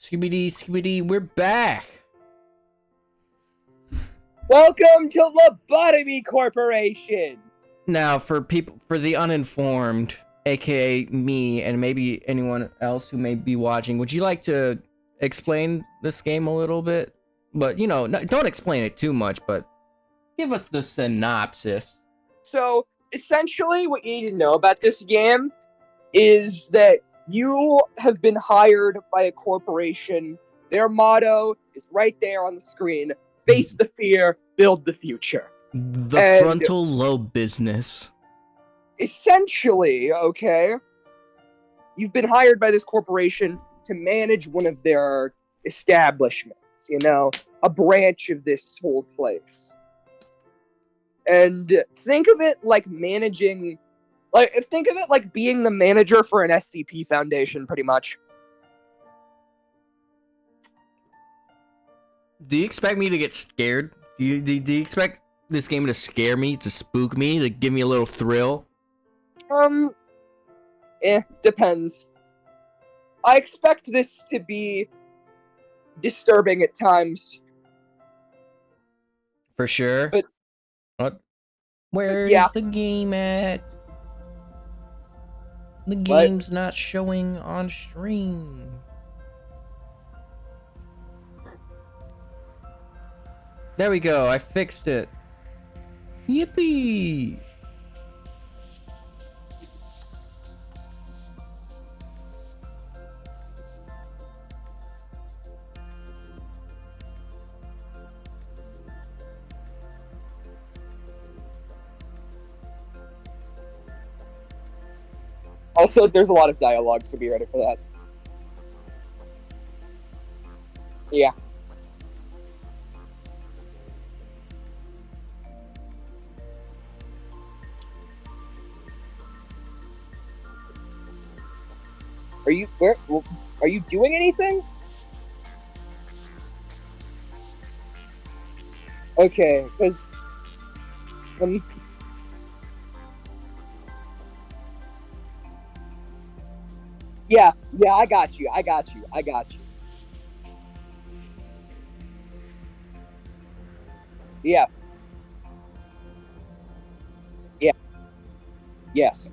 Skibidi, we're back. Welcome to Lobotomy Corporation. Now, for the uninformed, aka me, and maybe anyone else who may be watching, would you like to explain this game a little bit? But don't explain it too much. But give us the synopsis. So, essentially, what you need to know about this game is that you have been hired by a corporation. Their motto is right there on the screen: face the fear, build the future. The frontal lobe business. Essentially, okay, you've been hired by this corporation to manage one of their establishments, a branch of this whole place. And think of it like being the manager for an SCP foundation, pretty much. Do you expect me to get scared? Do you expect this game to scare me, to spook me, to give me a little thrill? Depends. I expect this to be disturbing at times. For sure. But what? Where's the game at? The game's not showing on stream. There we go, I fixed it. Yippee! Also, there's a lot of dialogue, so be ready for that. Yeah. Are you doing anything? Okay, because yeah, I got you. Yeah. Yes.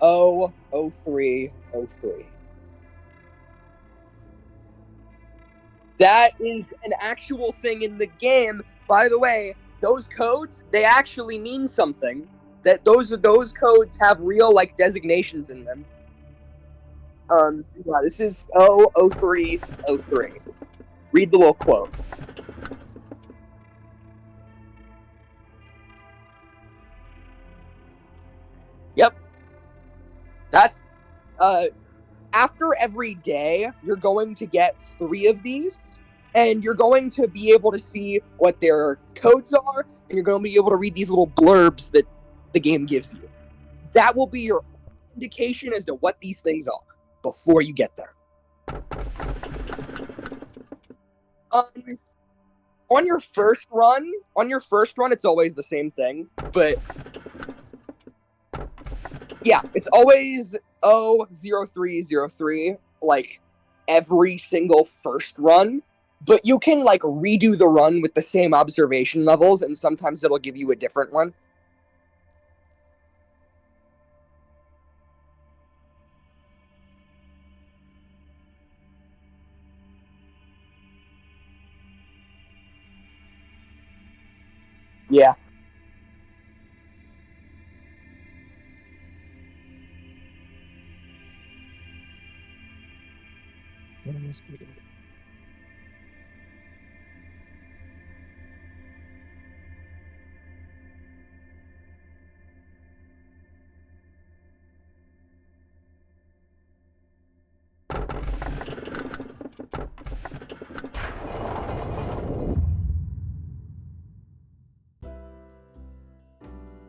Oh, 03. That is an actual thing in the game. By the way, those codes, they actually mean something. That those codes have real designations in them. Yeah, this is 03. Read the little quote. Yep. That's after every day, you're going to get 3 of these, and you're going to be able to see what their codes are, and you're going to be able to read these little blurbs that the game gives you. That will be your indication as to what these things are before you get there. On your first run, it's always the same thing, but yeah, it's always 0303, every single first run, but you can redo the run with the same observation levels, and sometimes it'll give you a different one. Yeah.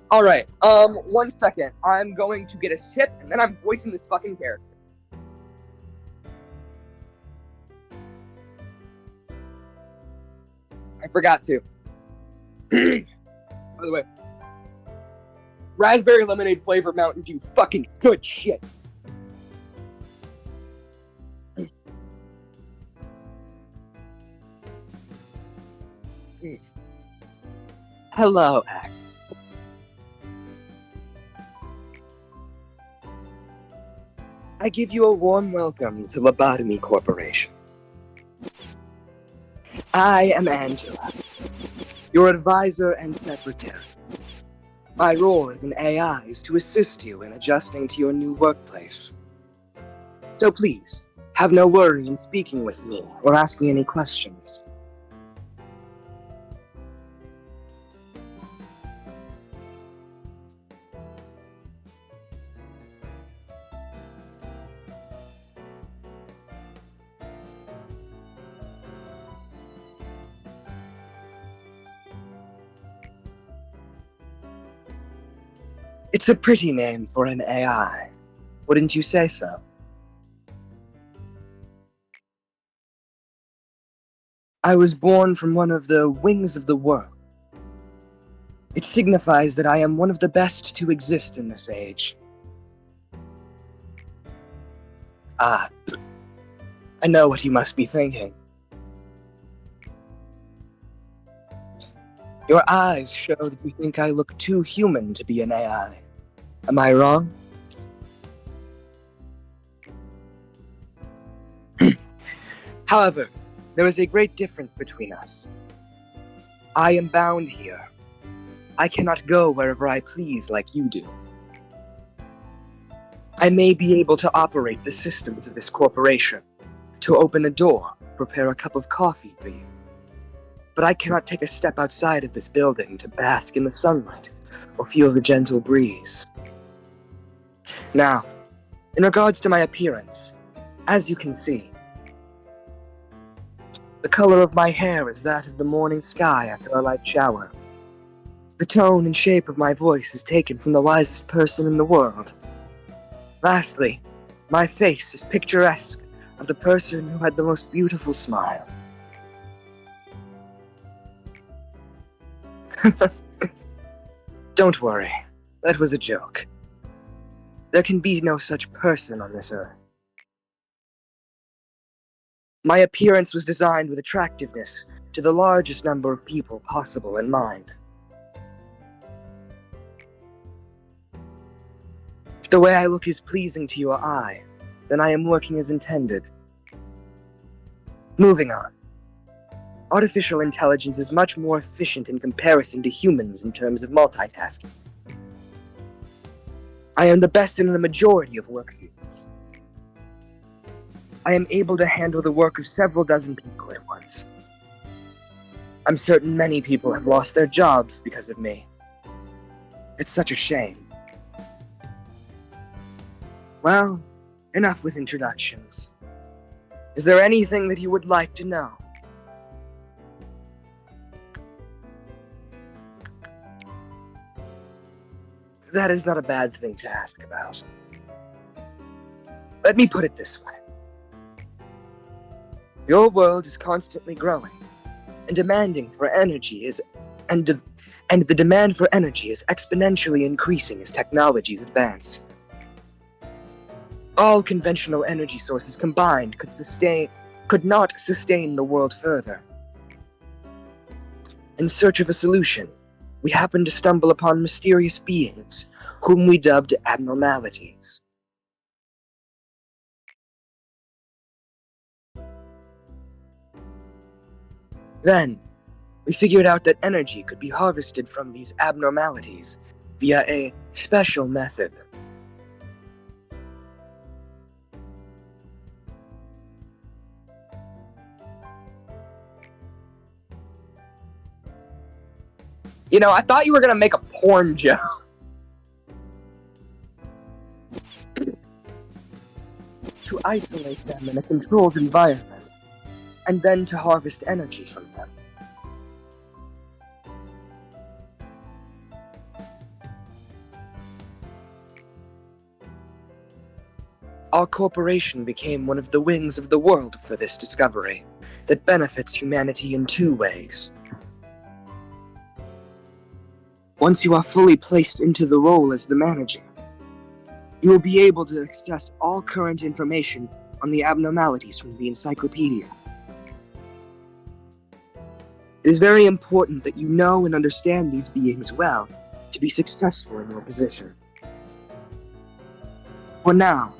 All right. 1 second. I'm going to get a sip, and then I'm voicing this fucking character. forgot to. By the way, raspberry lemonade flavored Mountain Dew, fucking good shit. Hello, X. I give you a warm welcome to Lobotomy Corporation. I am Angela, your advisor and secretary. My role as an AI is to assist you in adjusting to your new workplace. So please, have no worry in speaking with me or asking any questions. It's a pretty name for an AI. Wouldn't you say so? I was born from one of the wings of the world. It signifies that I am one of the best to exist in this age. Ah, I know what you must be thinking. Your eyes show that you think I look too human to be an AI. Am I wrong? However, there is a great difference between us. I am bound here. I cannot go wherever I please like you do. I may be able to operate the systems of this corporation, to open a door, prepare a cup of coffee for you. But I cannot take a step outside of this building to bask in the sunlight or feel the gentle breeze. Now, in regards to my appearance, as you can see, the color of my hair is that of the morning sky after a light shower. The tone and shape of my voice is taken from the wisest person in the world. Lastly, my face is picturesque of the person who had the most beautiful smile. Don't worry, that was a joke. There can be no such person on this earth. My appearance was designed with attractiveness to the largest number of people possible in mind. If the way I look is pleasing to your eye, then I am working as intended. Moving on. Artificial intelligence is much more efficient in comparison to humans in terms of multitasking. I am the best in the majority of work fields. I am able to handle the work of several dozen people at once. I'm certain many people have lost their jobs because of me. It's such a shame. Well, enough with introductions. Is there anything that you would like to know? That is not a bad thing to ask about. Let me put it this way. Your world is constantly growing, and the demand for energy is exponentially increasing as technologies advance. All conventional energy sources combined could not sustain the world further. In search of a solution, we happened to stumble upon mysterious beings, whom we dubbed abnormalities. Then, we figured out that energy could be harvested from these abnormalities via a special method. You know, I thought you were gonna make a porn joke. To isolate them in a controlled environment, and then to harvest energy from them. Our corporation became one of the wings of the world for this discovery that benefits humanity in two ways. Once you are fully placed into the role as the manager, you will be able to access all current information on the abnormalities from the encyclopedia. It is very important that you know and understand these beings well to be successful in your position. For now,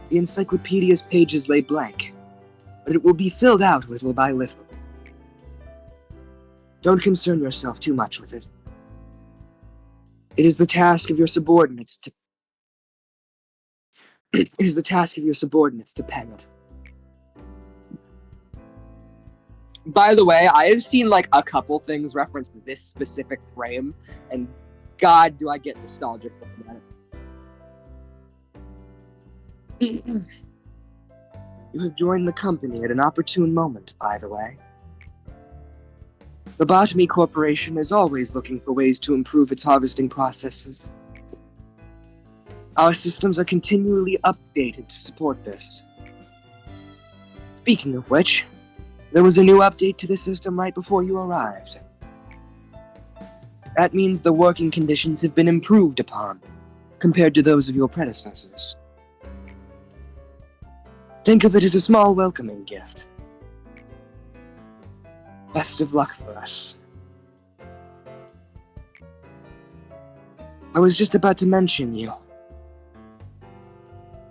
the encyclopedia's pages lay blank, but it will be filled out little by little. Don't concern yourself too much with it. It is the task of your subordinates to pen it. By the way, I have seen like a couple things reference this specific frame, and God, do I get nostalgic looking at it. You have joined the company at an opportune moment, by the way. Lobotomy Corporation is always looking for ways to improve its harvesting processes. Our systems are continually updated to support this. Speaking of which, there was a new update to the system right before you arrived. That means the working conditions have been improved upon, compared to those of your predecessors. Think of it as a small welcoming gift. Best of luck for us. I was just about to mention you.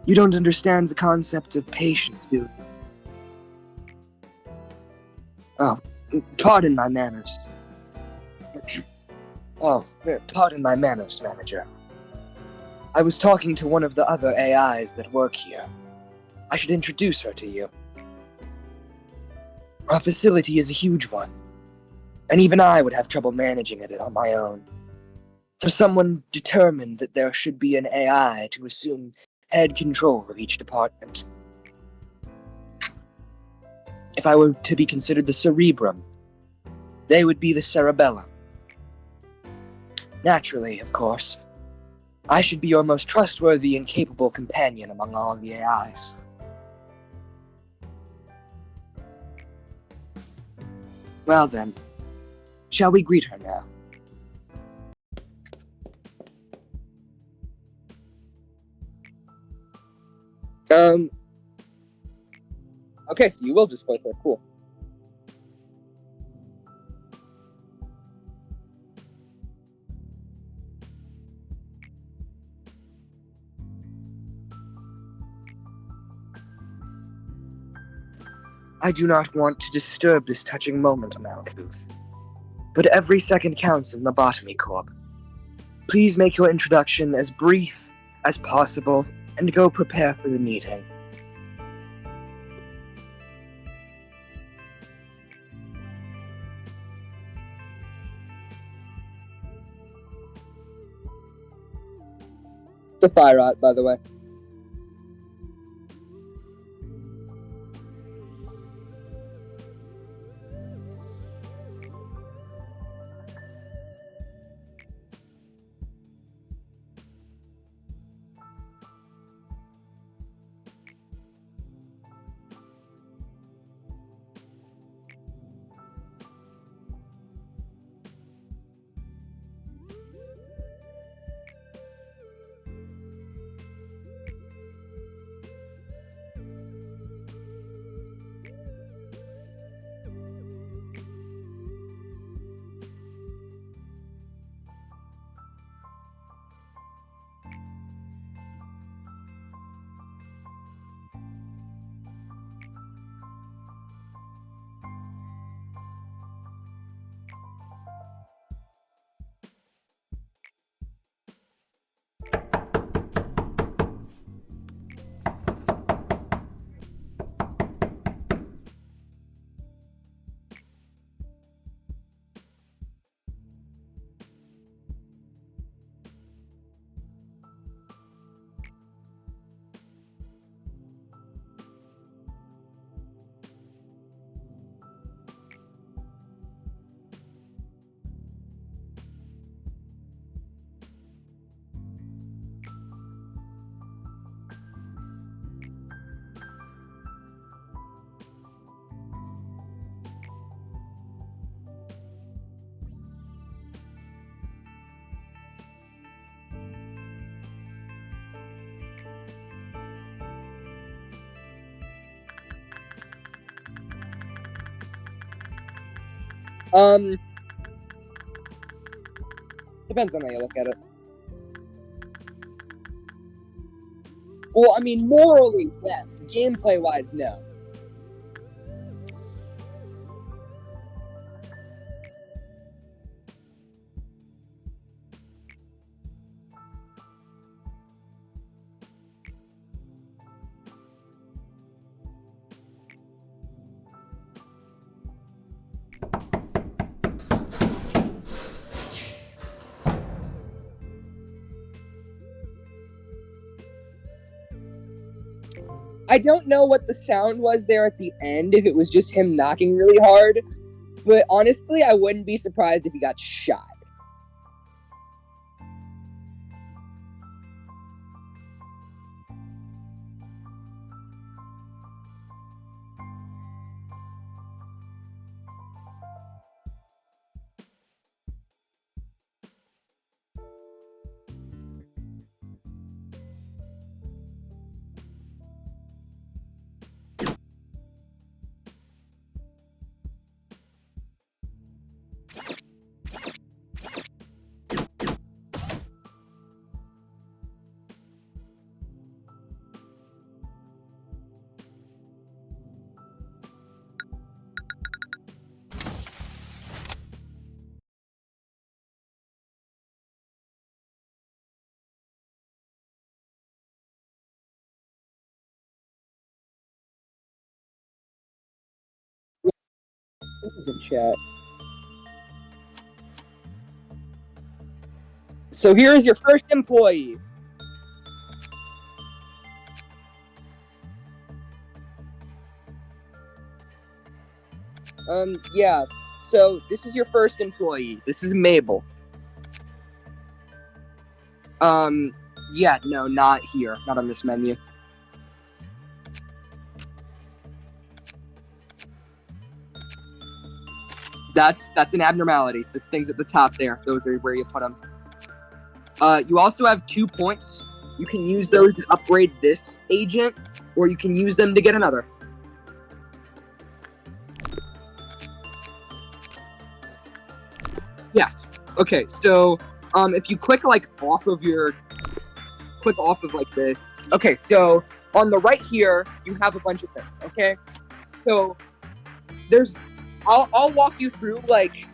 You don't understand the concept of patience, do you? Oh, pardon my manners. Pardon my manners, manager. I was talking to one of the other AIs that work here. I should introduce her to you. Our facility is a huge one, and even I would have trouble managing it on my own. So someone determined that there should be an AI to assume head control of each department. If I were to be considered the cerebrum, they would be the cerebellum. Naturally, of course, I should be your most trustworthy and capable companion among all the AIs. Well then, shall we greet her now? Okay, so you will just play her, cool. I do not want to disturb this touching moment, Malkuth, but every second counts in Lobotomy Corp. Please make your introduction as brief as possible and go prepare for the meeting. It's a fire art, by the way. Depends on how you look at it. Well, I mean, morally, yes. Gameplay-wise, no. I don't know what the sound was there at the end, if it was just him knocking really hard, but honestly, I wouldn't be surprised if he got shot. Who's in chat? So here is your first employee. Yeah. So this is your first employee. This is Mabel. Yeah, no, not here. Not on this menu. That's an abnormality. The things at the top there, those are where you put them. You also have 2 points. You can use those to upgrade this agent, or you can use them to get another. Yes. Okay, so if you click like off of like the okay, so on the right here you have a bunch of things, okay? So there's I'll walk you through like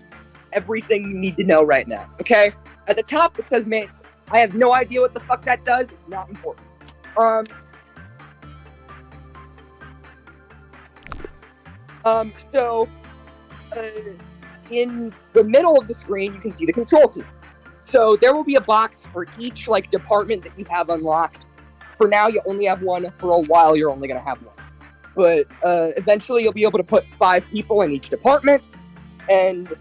everything you need to know right now, okay? At the top it says man. I have no idea what the fuck that does. It's not important. In the middle of the screen, you can see the control team. So there will be a box for each like department that you have unlocked. For now, you only have one. For a while, you're only gonna have one. But eventually, you'll be able to put 5 people in each department. And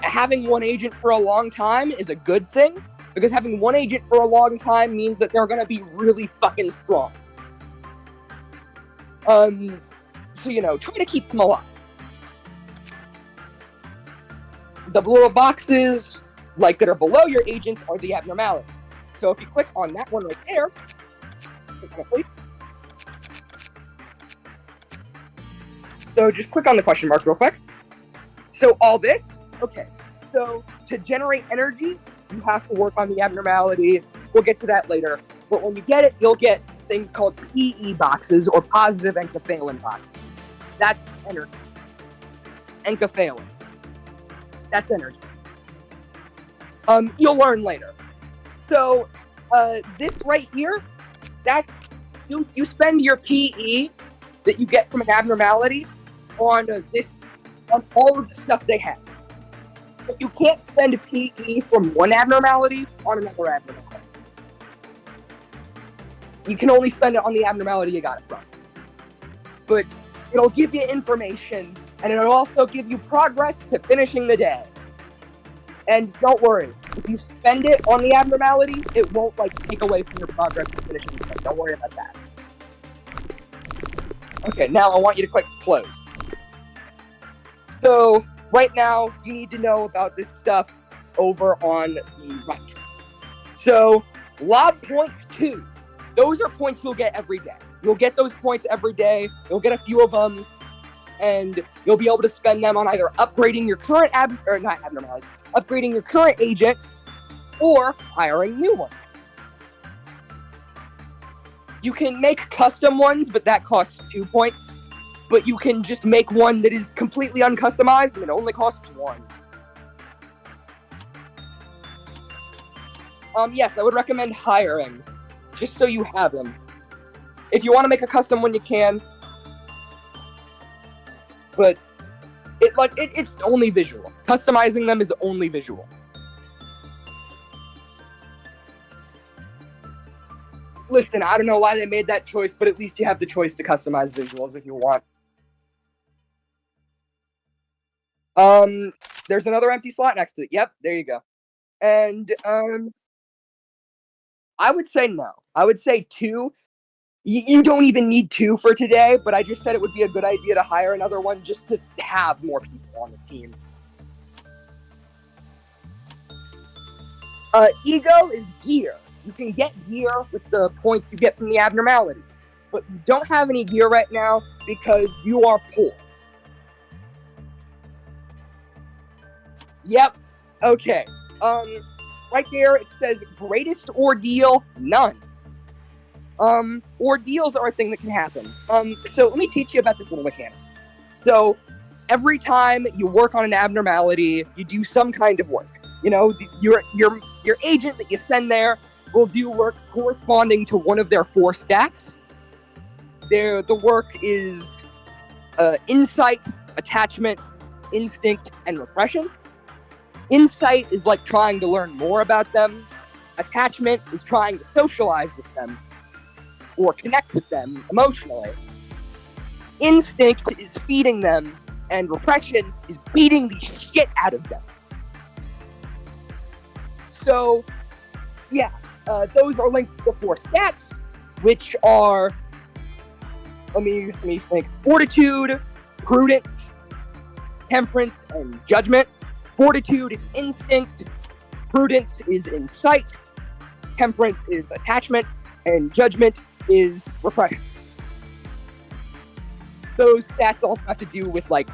having one agent for a long time is a good thing, because having one agent for a long time means that they're gonna be really fucking strong. So try to keep them alive. The little boxes, like that are below your agents, are the abnormalities. So if you click on that one right there, click on it, please. So just click on the question mark real quick. So all this, okay. So to generate energy, you have to work on the abnormality. We'll get to that later. But when you get it, you'll get things called PE boxes, or positive enkephalin boxes. That's energy. Enkephalin. That's energy. You'll learn later. So this right here, that you spend your PE that you get from an abnormality on all of the stuff they have. But you can't spend PE from one abnormality on another abnormality. You can only spend it on the abnormality you got it from. But it'll give you information, and it'll also give you progress to finishing the day. And don't worry, if you spend it on the abnormality, it won't take away from your progress to finishing the day. Don't worry about that. Okay, now I want you to click close. So right now, you need to know about this stuff over on the right. So lob points 2. Those are points you'll get every day. You'll get those points every day. You'll get a few of them. and you'll be able to spend them on either upgrading your current upgrading your current agents, or hiring new ones. You can make custom ones, but that costs 2 points. But you can just make one that is completely uncustomized, and it only costs 1. Yes, I would recommend hiring, just so you have them. If you want to make a custom one, you can. But it's only visual. Customizing them is only visual. Listen, I don't know why they made that choice, but at least you have the choice to customize visuals if you want. There's another empty slot next to it. Yep, there you go. And I would say no. I would say 2. You don't even need 2 for today, but I just said it would be a good idea to hire another one just to have more people on the team. Ego is gear. You can get gear with the points you get from the abnormalities, but you don't have any gear right now because you are poor. Yep. Okay. Right there it says greatest ordeal, none. Ordeals are a thing that can happen. So let me teach you about this little mechanic. So every time you work on an abnormality, you do some kind of work. You know, your agent that you send there will do work corresponding to one of their 4 stats. The work is insight, attachment, instinct, and repression. Insight is like trying to learn more about them. Attachment is trying to socialize with them or connect with them emotionally. Instinct is feeding them, and repression is beating the shit out of them. So, yeah, those are links to the 4 stats, which are, let me think, fortitude, prudence, temperance, and judgment. Fortitude is instinct, prudence is insight, temperance is attachment, and judgment is repression. Those stats also have to do with, like,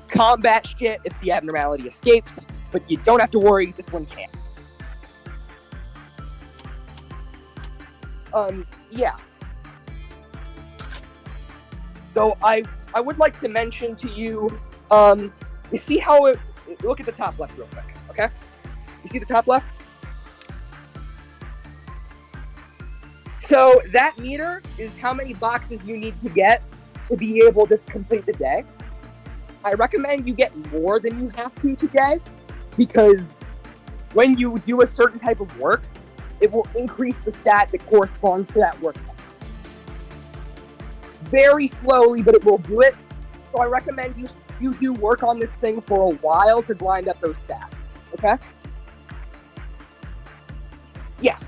combat shit if the abnormality escapes, but you don't have to worry, this one can't. Yeah. So I would like to mention to you, you see how look at the top left real quick, okay? You see the top left? So that meter is how many boxes you need to get to be able to complete the day. I recommend you get more than you have to today, because when you do a certain type of work, it will increase the stat that corresponds to that work. Very slowly, but it will do it. So I recommend you do work on this thing for a while to grind up those stats, okay? Yes.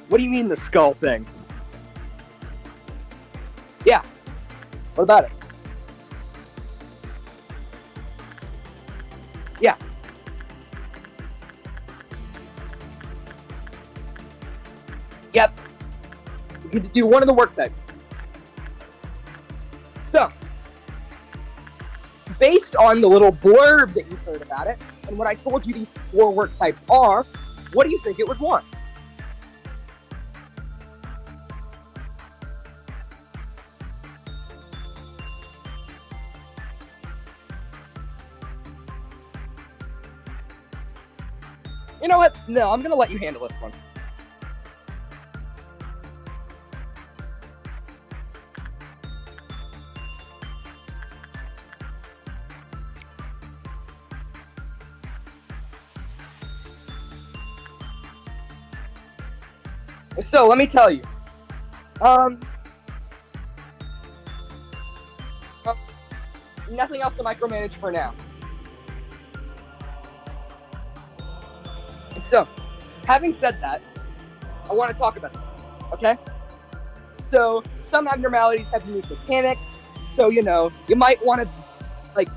What do you mean the skull thing? Yeah. What about it? Yeah. Yep. You get to do one of the work types. So, based on the little blurb that you heard about it, and what I told you these 4 work types are, what do you think it would want? You know what? No, I'm gonna let you handle this one. So, let me tell you. Nothing else to micromanage for now. So, having said that, I want to talk about this, okay? So, some abnormalities have unique mechanics, so, you know, you might want to, like,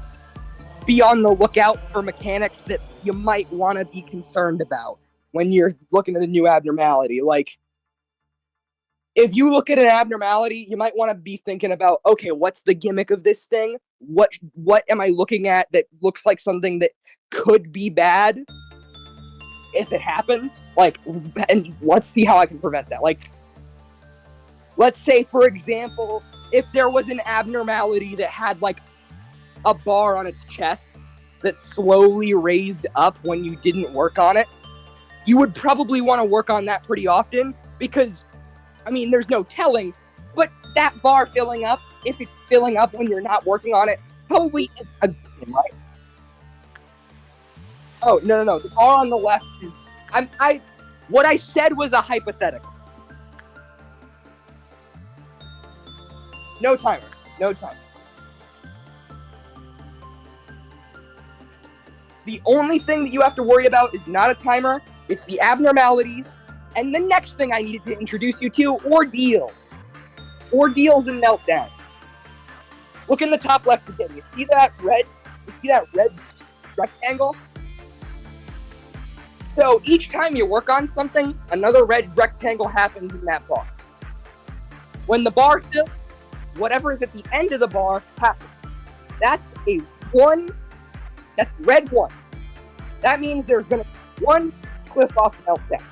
be on the lookout for mechanics that you might want to be concerned about when you're looking at a new abnormality. Like, if you look at an abnormality, you might want to be thinking about, okay, what's the gimmick of this thing? What am I looking at that looks like something that could be bad if it happens? Like, and let's see how I can prevent that. Like, let's say, for example, if there was an abnormality that had like a bar on its chest that slowly raised up when you didn't work on it, you would probably want to work on that pretty often because, I mean, there's no telling, but that bar filling up, if it's filling up when you're not working on it, probably is a good thing, right? Oh, no. The bar on the left is, what I said was a hypothetical. No timer. The only thing that you have to worry about is not a timer, it's the abnormalities, and the next thing I needed to introduce you to, ordeals. Ordeals and meltdowns. Look in the top left again. You see that red rectangle? So each time you work on something, another red rectangle happens in that bar. When the bar fills, whatever is at the end of the bar happens. That's red 1. That means there's going to be one cliff-off meltdown.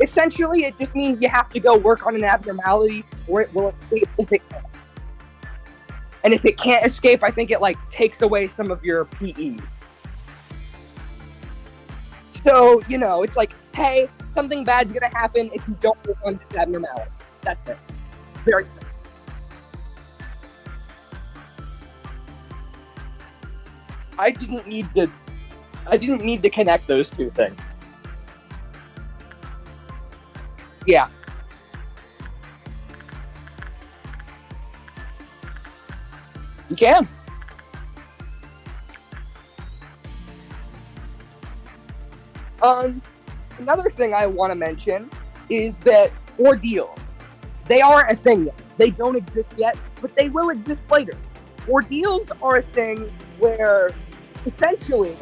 Essentially, it just means you have to go work on an abnormality or it will escape if it can. And if it can't escape, I think it like takes away some of your PE. So, it's like, hey, something bad's going to happen if you don't work on this abnormality. That's it. It's very simple. I didn't need to connect those two things. Yeah. You can. Another thing I want to mention is that ordeals. They aren't a thing yet. They don't exist yet, but they will exist later. Ordeals are a thing where, essentially,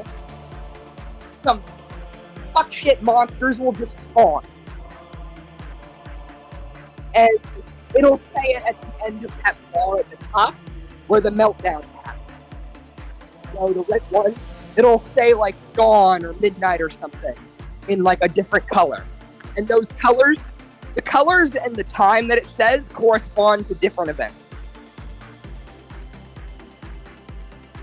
some fuck shit monsters will just spawn. And it'll say it at the end of that bar at the top where the meltdowns happen. So the red one, it'll say like dawn or midnight or something in like a different color. And those colors, the colors and the time that it says correspond to different events.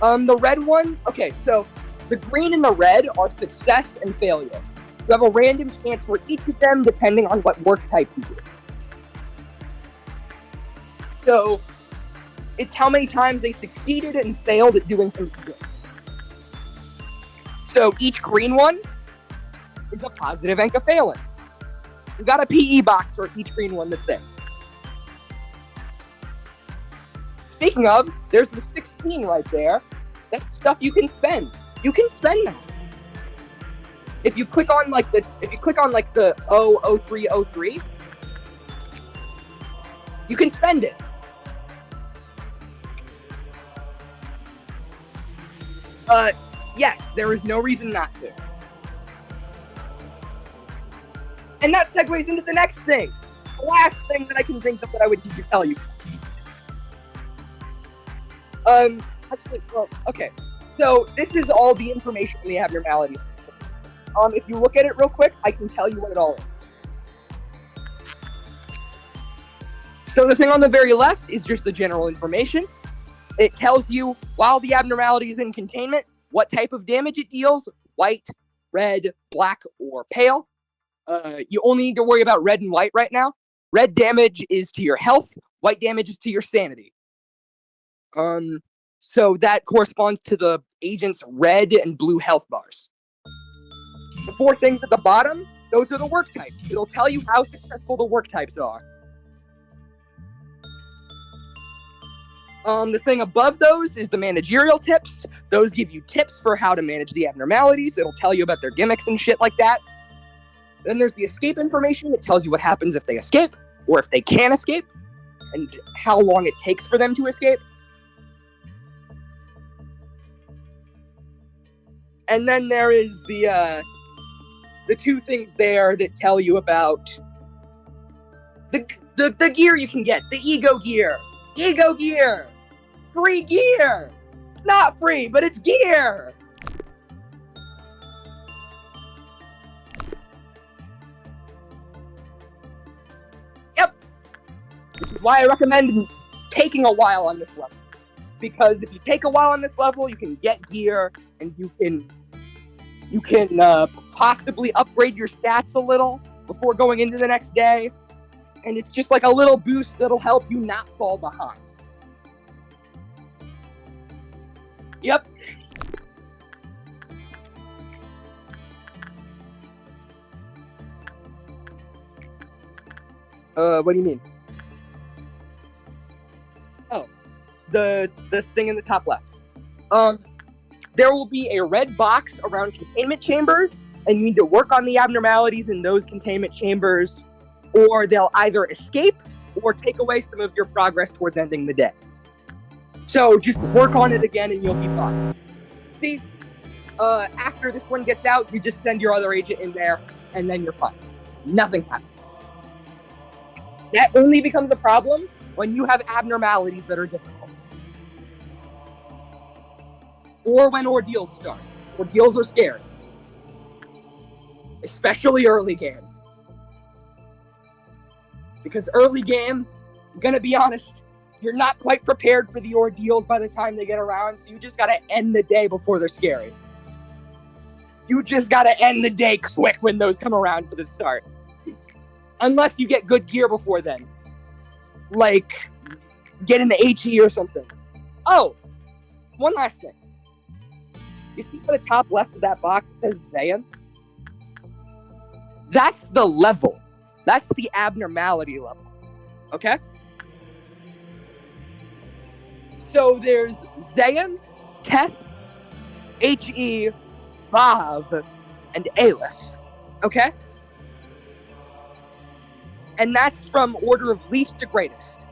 The red one, okay, so the green and the red are success and failure. You have a random chance for each of them depending on what work type you do. So it's how many times they succeeded and failed at doing something good. So each green one is a positive and a failing. You got a PE box for each green one that's there. Speaking of, there's the 16 right there. That's stuff you can spend. You can spend that. If you click on the 0303, you can spend it. Yes, there is no reason not to. And that segues into the next thing. The last thing that I can think of that I would need to tell you. Actually, well, okay. So this is all the information in the abnormality. If you look at it real quick, I can tell you what it all is. So the thing on the very left is just the general information. It tells you, while the abnormality is in containment, what type of damage it deals, white, red, black, or pale. You only need to worry about red and white right now. Red damage is to your health, white damage is to your sanity. So that corresponds to the agent's red and blue health bars. The 4 things at the bottom, those are the work types. It'll tell you how successful the work types are. The thing above those is the managerial tips. Those give you tips for how to manage the abnormalities. It'll tell you about their gimmicks and shit like that. Then there's the escape information. It tells you what happens if they escape, or if they can escape, and how long it takes for them to escape. And then there is the 2 things there that tell you about The gear you can get, the ego gear. Ego gear! Free gear! It's not free, but it's gear! Yep! Which is why I recommend taking a while on this level. Because if you take a while on this level, you can get gear, and you can possibly upgrade your stats a little before going into the next day. And it's just like a little boost that'll help you not fall behind. Yep. What do you mean? Oh, the thing in the top left. There will be a red box around containment chambers, and you need to work on the abnormalities in those containment chambers, or they'll either escape or take away some of your progress towards ending the day. So just work on it again and you'll be fine. See, after this one gets out, you just send your other agent in there, and then you're fine. Nothing happens. That only becomes a problem when you have abnormalities that are difficult. Or when ordeals start. Ordeals are scary. Especially early game. Because early game, I'm gonna be honest, you're not quite prepared for the ordeals by the time they get around, so you just gotta end the day before they're scary. You just gotta end the day quick when those come around for the start. Unless you get good gear before then. Like, get in the HE or something. Oh! One last thing. You see at the top left of that box it says Zayan? That's the level. That's the abnormality level. Okay? So there's Zayan, Teth, HE, Vav, and Aleph. Okay? And that's from order of least to greatest.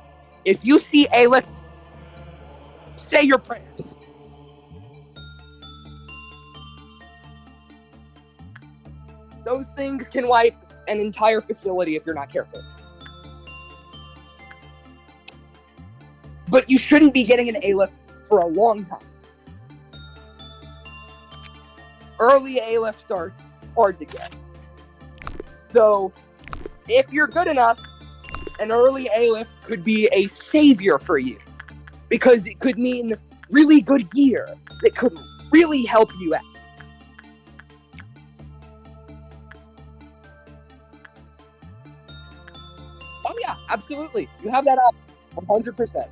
If you see Aleph, say your prayers. Those things can wipe an entire facility if you're not careful. But you shouldn't be getting an Aleph for a long time. Early Alephs are hard to get. So, if you're good enough, an early Aleph could be a savior for you. Because it could mean really good gear that could really help you out. Oh yeah, absolutely. You have that up 100%.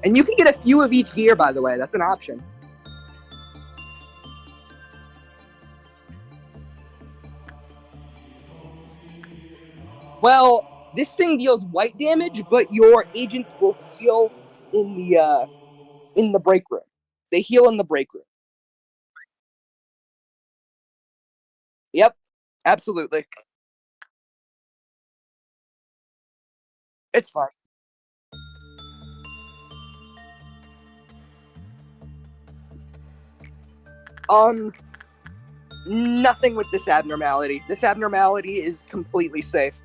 And you can get a few of each gear, by the way. That's an option. Well, this thing deals white damage, but your agents will heal in the break room. They heal in the break room. Yep, absolutely. It's fine. Nothing with this abnormality. This abnormality is completely safe.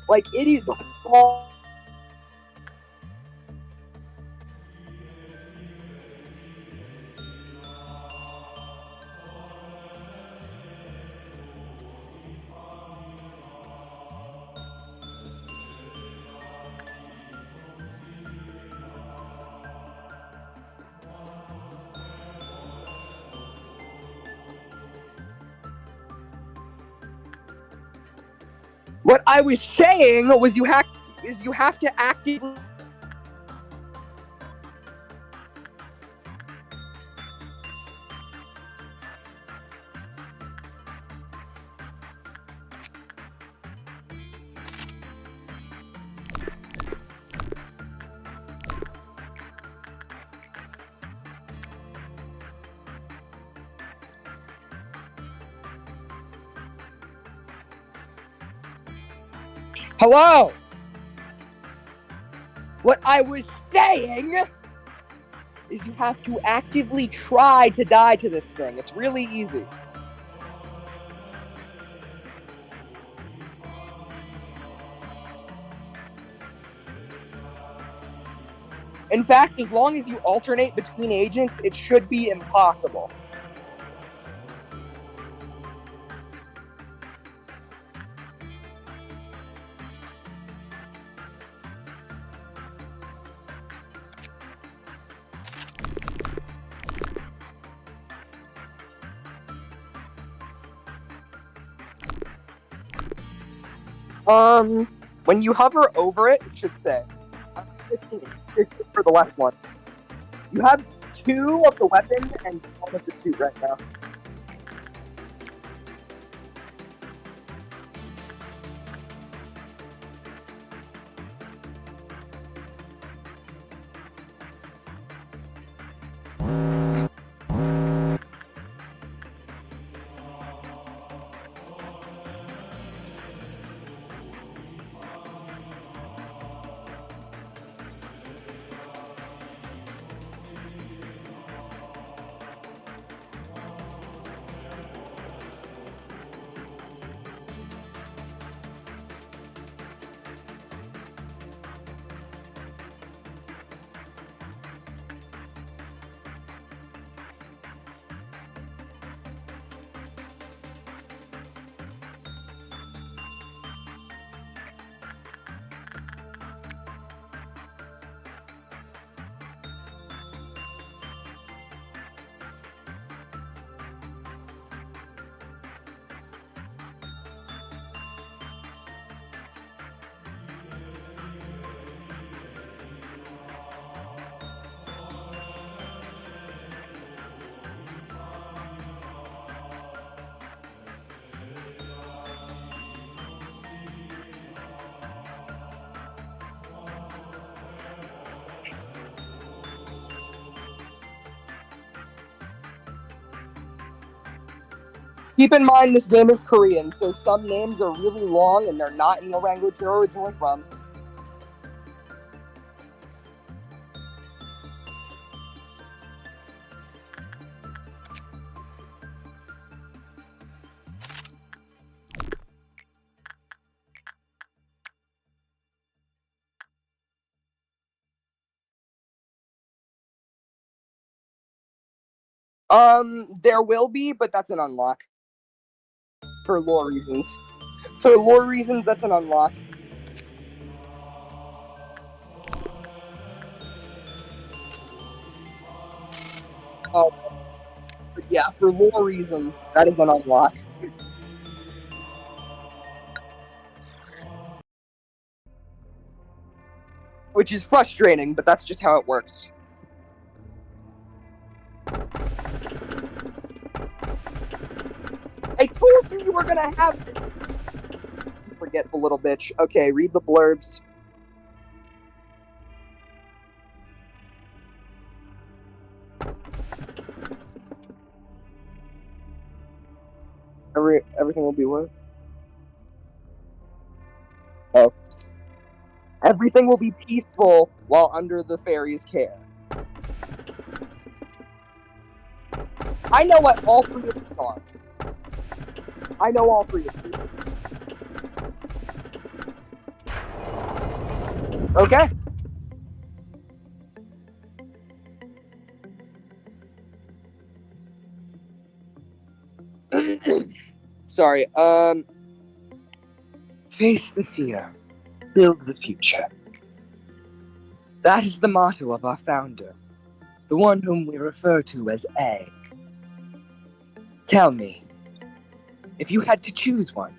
Like, it is all... What I was saying was you have to actively... Hello? What I was saying is you have to actively try to die to this thing. It's really easy. In fact, as long as you alternate between agents, it should be impossible. When you hover over it, it should say 15 for the left one. You have 2 of the weapon and 1 of the suit right now. Keep in mind this game is Korean, so some names are really long and they're not in the language they're originally from. There will be, but that's an unlock. For lore reasons. For lore reasons, that's an unlock. But yeah, for lore reasons, that is an unlock. Which is frustrating, but that's just how it works. I told you were gonna have... Forgetful little bitch. Okay, read the blurbs. Everything will be what? Oh. Everything will be peaceful while under the fairy's care. I know what all 3 of these are. I know all 3 of these. Okay. Sorry, face the fear, build the future. That is the motto of our founder, the one whom we refer to as A. Tell me, if you had to choose one,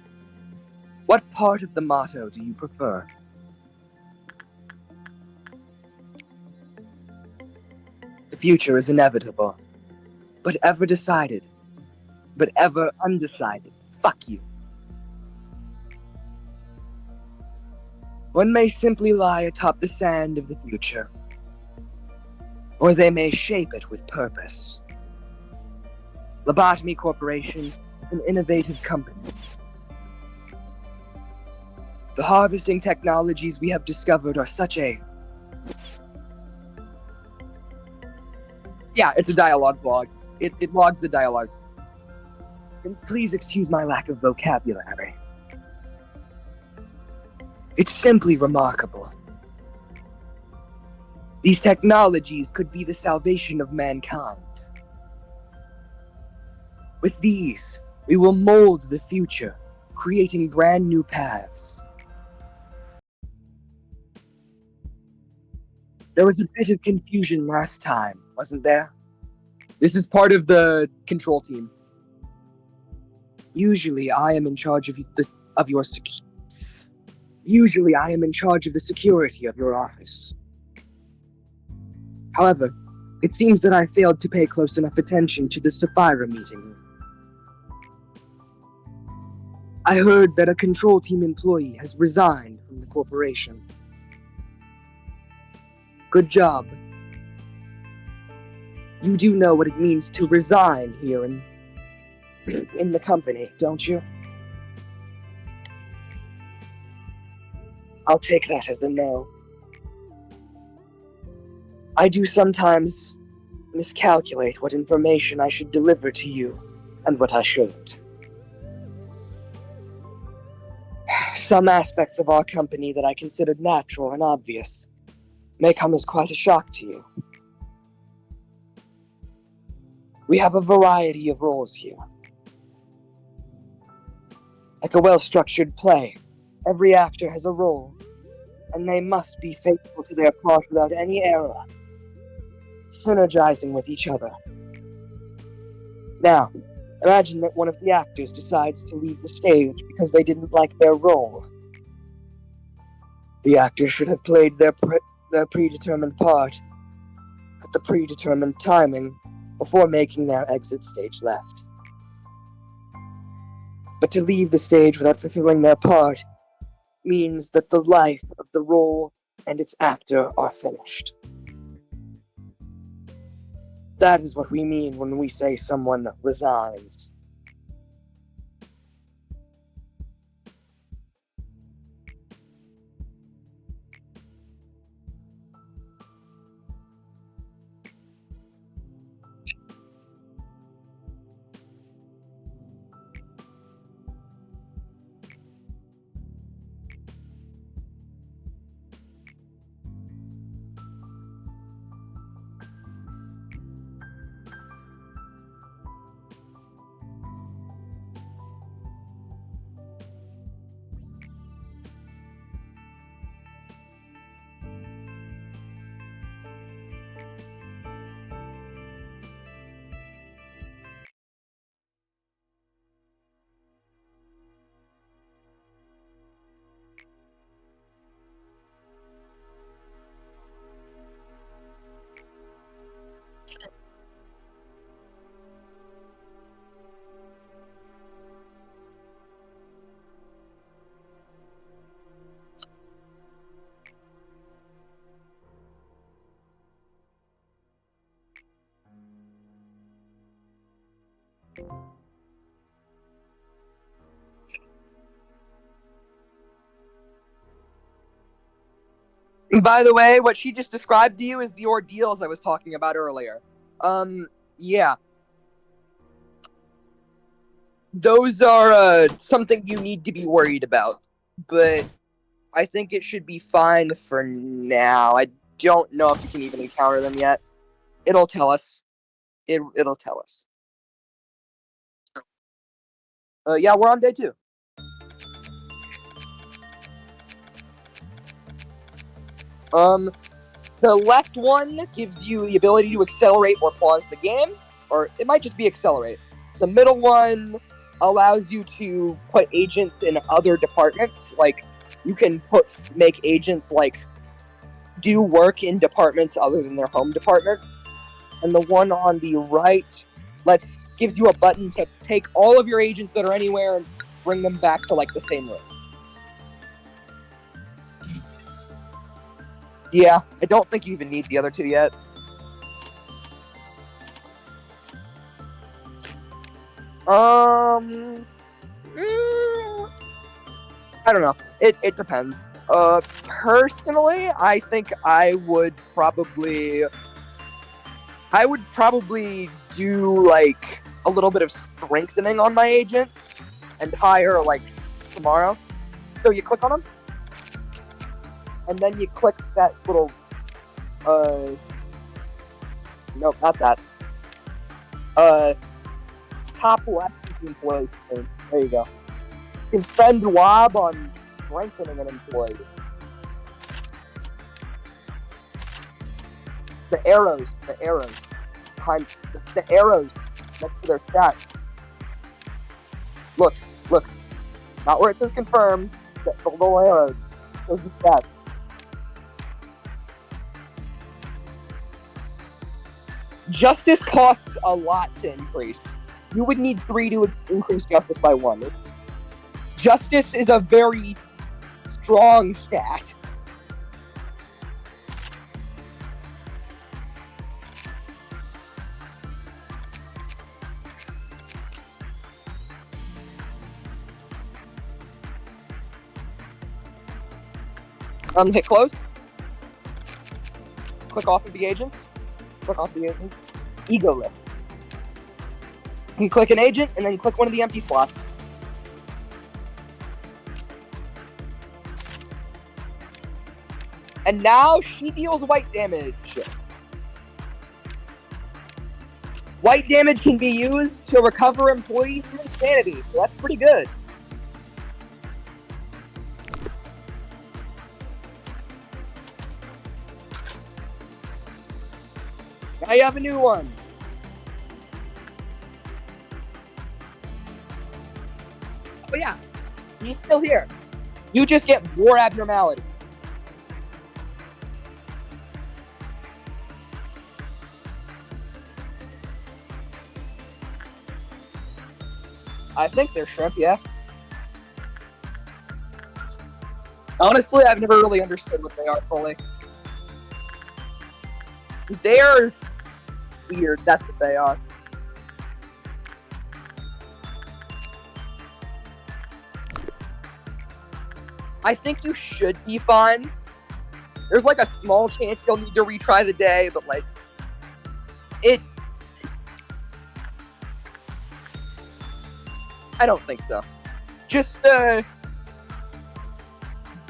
what part of the motto do you prefer? The future is inevitable, but ever decided, but ever undecided. Fuck you. One may simply lie atop the sand of the future, or they may shape it with purpose. Lobotomy Corporation is an innovative company. The harvesting technologies we have discovered are such a Yeah, it's a dialogue log. It logs the dialogue. And please excuse my lack of vocabulary. It's simply remarkable. These technologies could be the salvation of mankind. With these, we will mold the future, creating brand new paths. There was a bit of confusion last time, wasn't there? This is part of the control team. Usually, I am in charge of Usually, I am in charge of the security of your office. However, it seems that I failed to pay close enough attention to the Sapphira meeting. I heard that a control team employee has resigned from the corporation. Good job. You do know what it means to resign here in the company, don't you? I'll take that as a no. I do sometimes miscalculate what information I should deliver to you and what I shouldn't. Some aspects of our company that I considered natural and obvious may come as quite a shock to you. We have a variety of roles here. Like a well-structured play, every actor has a role, and they must be faithful to their part without any error, synergizing with each other. Now, imagine that one of the actors decides to leave the stage because they didn't like their role. The actor should have played their predetermined part at the predetermined timing before making their exit stage left. But to leave the stage without fulfilling their part means that the life of the role and its actor are finished. That is what we mean when we say someone resigns. By the way, what she just described to you is the ordeals I was talking about earlier. Yeah. Those are, something you need to be worried about. But I think it should be fine for now. I don't know if you can even encounter them yet. It'll tell us. It'll tell us. Yeah, we're on day 2. The left one gives you the ability to accelerate or pause the game, or it might just be accelerate. The middle one allows you to put agents in other departments. Like, you can make agents, like, do work in departments other than their home department. And the one on the right gives you a button to take all of your agents that are anywhere and bring them back to, like, the same room. Yeah, I don't think you even need the other 2 yet. I don't know. It depends. Personally, I think I would probably I would probably do like a little bit of strengthening on my agents and hire like tomorrow. So you click on them, and then you click that little nope, not that. Top left employee screen. There you go. You can spend WAB on strengthening an employee. The arrows behind the arrows next to their stats. Look, not where it says confirmed. The little arrows shows the stats. Justice costs a lot to increase. You would need 3 to increase justice by 1. Justice is a very strong stat. Hit close. Click off of the agents. Click off the agents. Ego lift. You can click an agent and then click one of the empty slots. And now she deals white damage. White damage can be used to recover employees from insanity, so that's pretty good. Now you have a new one. Oh yeah, he's still here. You just get more abnormality. I think they're shrimp, yeah. Honestly, I've never really understood what they are fully. They're weird, that's what they are. I think you should be fine. There's like a small chance you'll need to retry the day, but like, I don't think so. Just,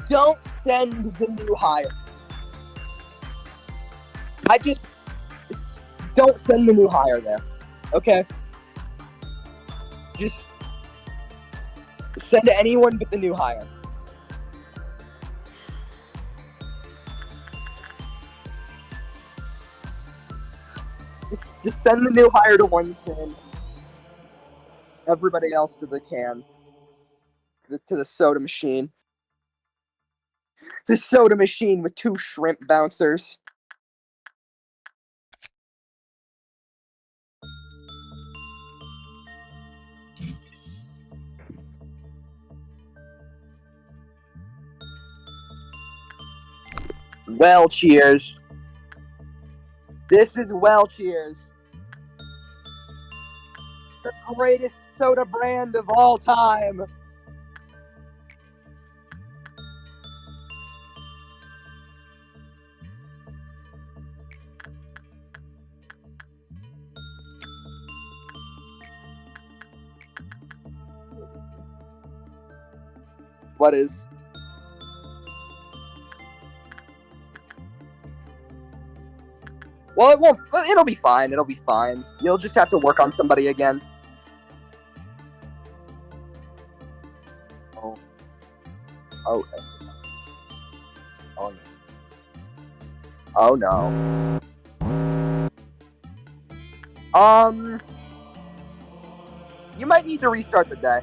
don't send the new hire. Don't send the new hire there, okay? Just send anyone but the new hire. Just send the new hire to one sin. Everybody else to the can. To the soda machine. The soda machine with 2 shrimp bouncers. Well, cheers. This is Well Cheers. The greatest soda brand of all time. What is? Well, it won't. It'll be fine. It'll be fine. You'll just have to work on somebody again. Oh. Oh. Oh. Oh no. You might need to restart the day.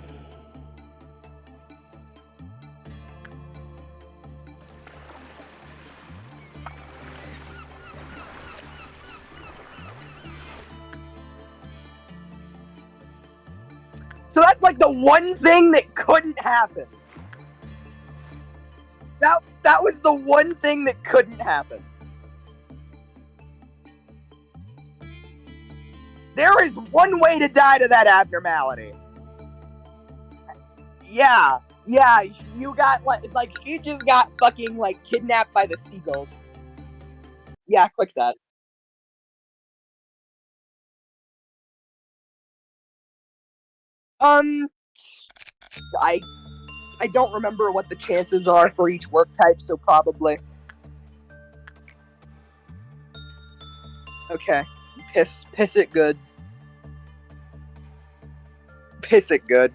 So that's like the one thing that couldn't happen. That was the one thing that couldn't happen. There is one way to die to that abnormality. Yeah, you got like she just got fucking like kidnapped by the seagulls. Yeah, click that. Um, I don't remember what the chances are for each work type, so probably. Okay. Piss it good. Piss it good.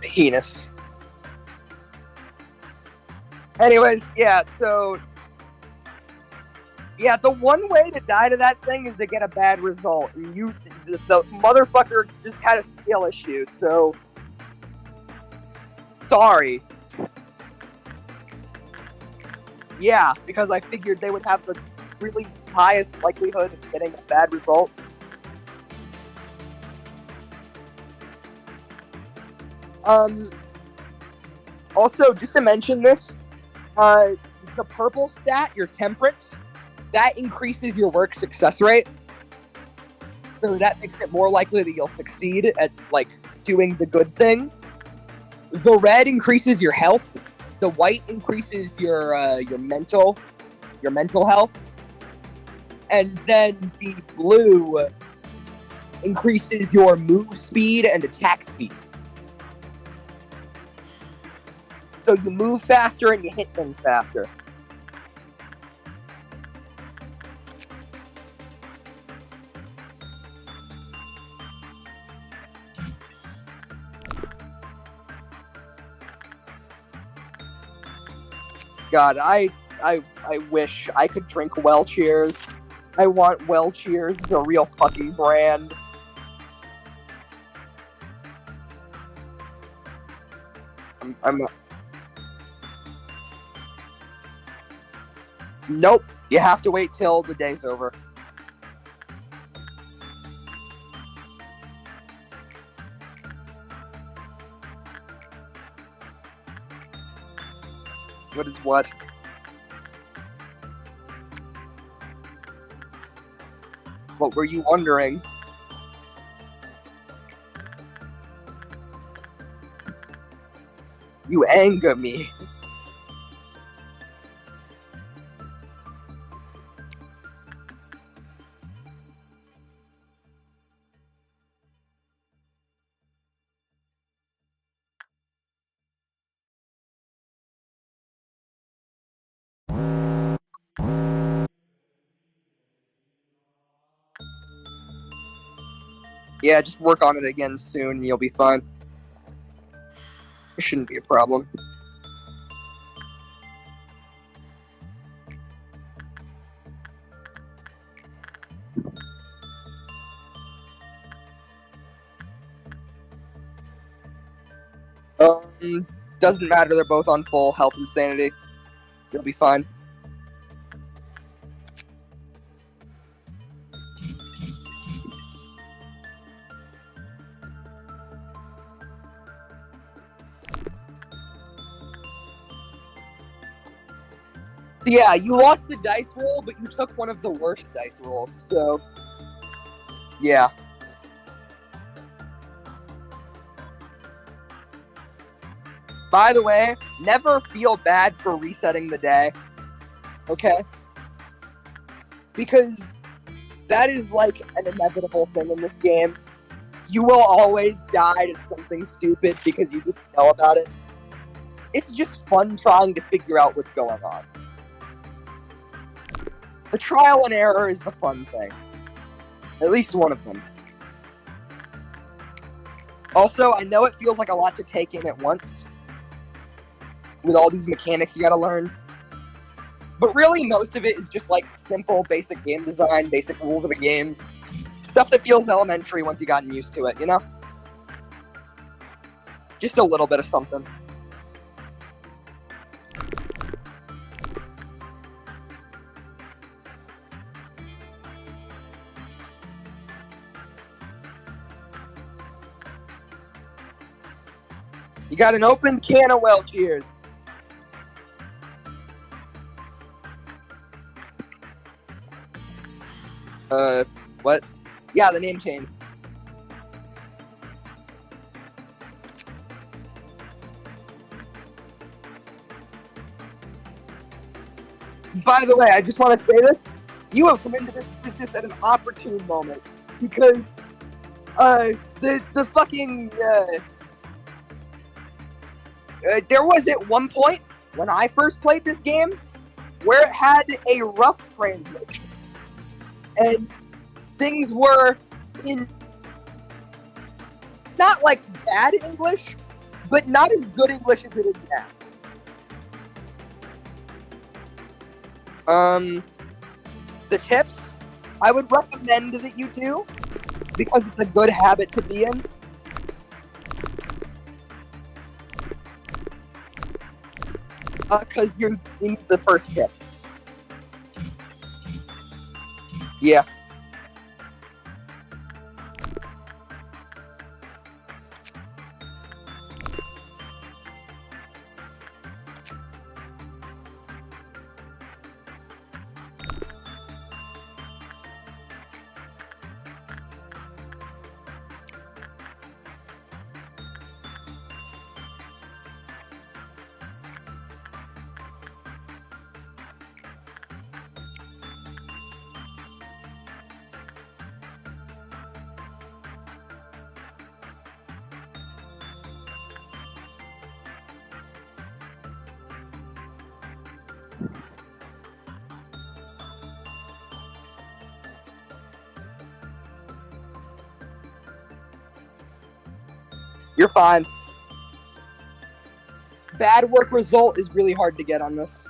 Penis. Anyways, yeah, so... Yeah, the one way to die to that thing is to get a bad result. And the motherfucker just had a skill issue, so... Sorry. Yeah, because I figured they would have the really highest likelihood of getting a bad result. Also, just to mention this, the purple stat, your temperance, that increases your work success rate. So that makes it more likely that you'll succeed at, like, doing the good thing. The red increases your health. The white increases your mental health. And then the blue increases your move speed and attack speed. So you move faster and you hit things faster. God, I wish I could drink Well Cheers. I want Well Cheers as a real fucking brand. I'm Nope. You have to wait till the day's over. What is what? What were you wondering? You anger me. Yeah, just work on it again soon and you'll be fine. It shouldn't be a problem. Doesn't matter, they're both on full health and sanity. You'll be fine. Yeah, you lost the dice roll, but you took one of the worst dice rolls, so... Yeah. By the way, never feel bad for resetting the day. Okay? Because that is like an inevitable thing in this game. You will always die to something stupid because you didn't know about it. It's just fun trying to figure out what's going on. The trial and error is the fun thing. At least one of them. Also, I know it feels like a lot to take in at once, with all these mechanics you gotta learn. But really, most of it is just like simple, basic game design, basic rules of a game. Stuff that feels elementary once you've gotten used to it, you know? Just a little bit of something. You got an open can of well cheers. What? Yeah, the name change. By the way, I just want to say this. You have come into this business at an opportune moment. Because, the fucking, there was at one point, when I first played this game, where it had a rough translation. And things were in not like bad English, but not as good English as it is now. The tips I would recommend that you do, because it's a good habit to be in. Because you're in the first tip. Yeah. You're fine. Bad work result is really hard to get on this.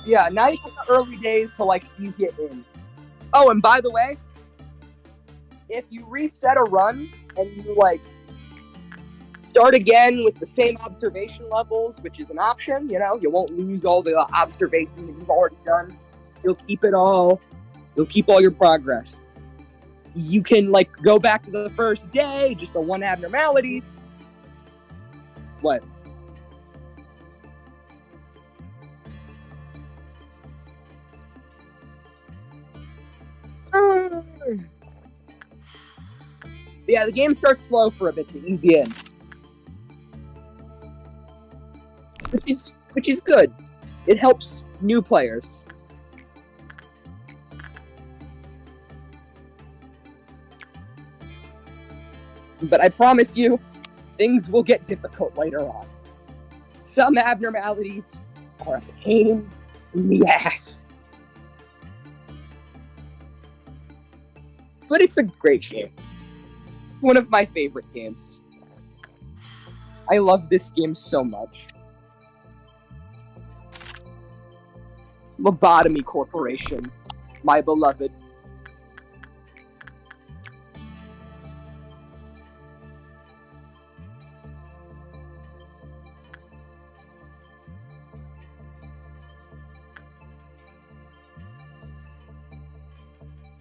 Yeah, now you have the early days to like ease it in. Oh, and by the way, if you reset a run and you like start again with the same observation levels, which is an option, you know, you won't lose all the observation that you've already done. You'll keep it all. You'll keep all your progress. You can like go back to the first day, just the one abnormality. What? Yeah, the game starts slow for a bit to ease you in, which is good. It helps new players. But I promise you, things will get difficult later on. Some abnormalities are a pain in the ass. But it's a great game. One of my favorite games. I love this game so much. Lobotomy Corporation, my beloved.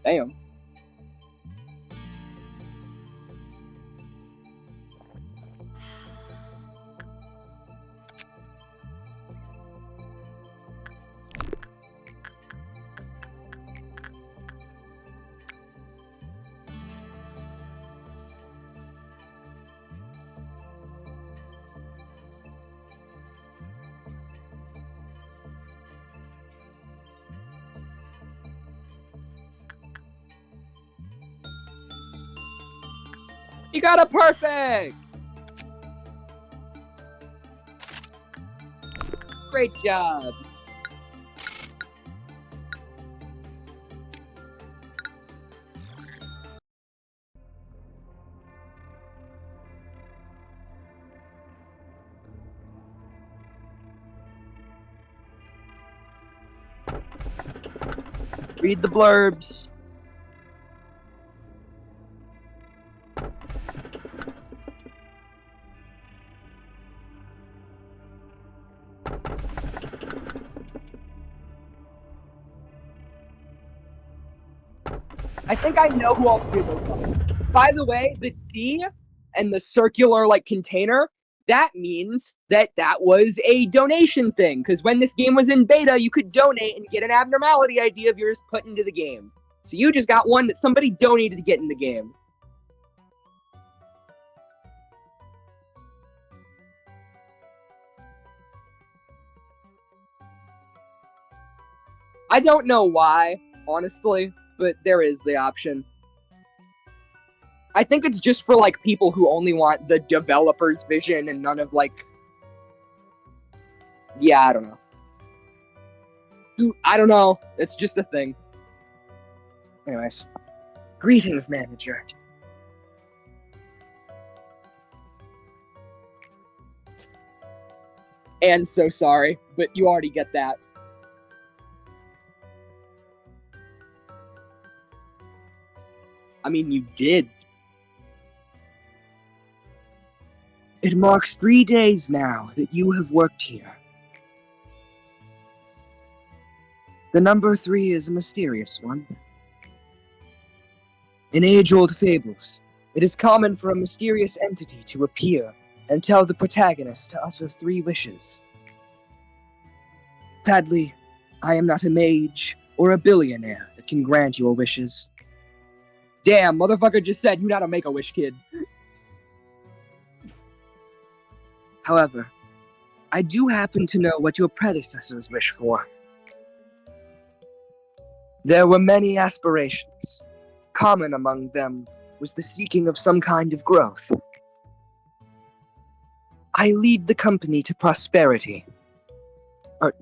Damn. You got a perfect! Great job. Read the blurbs. I think I know who all three of those are. By the way, the D and the circular container, that means that was a donation thing. Because when this game was in beta, you could donate and get an abnormality ID of yours put into the game. So you just got one that somebody donated to get in the game. I don't know why, honestly, but there is the option. I think it's just for people who only want the developer's vision and none of yeah, I don't know. I don't know. It's just a thing. Anyways. Greetings, manager. And so sorry, but you already get that. I mean, you did. It marks 3 days now that you have worked here. The number 3 is a mysterious one. In age-old fables, it is common for a mysterious entity to appear and tell the protagonist to utter 3 wishes. Sadly, I am not a mage or a billionaire that can grant your wishes. Damn, motherfucker just said you not a Make-A-Wish kid. However, I do happen to know what your predecessors wish for. There were many aspirations. Common among them was the seeking of some kind of growth. I lead the company to prosperity.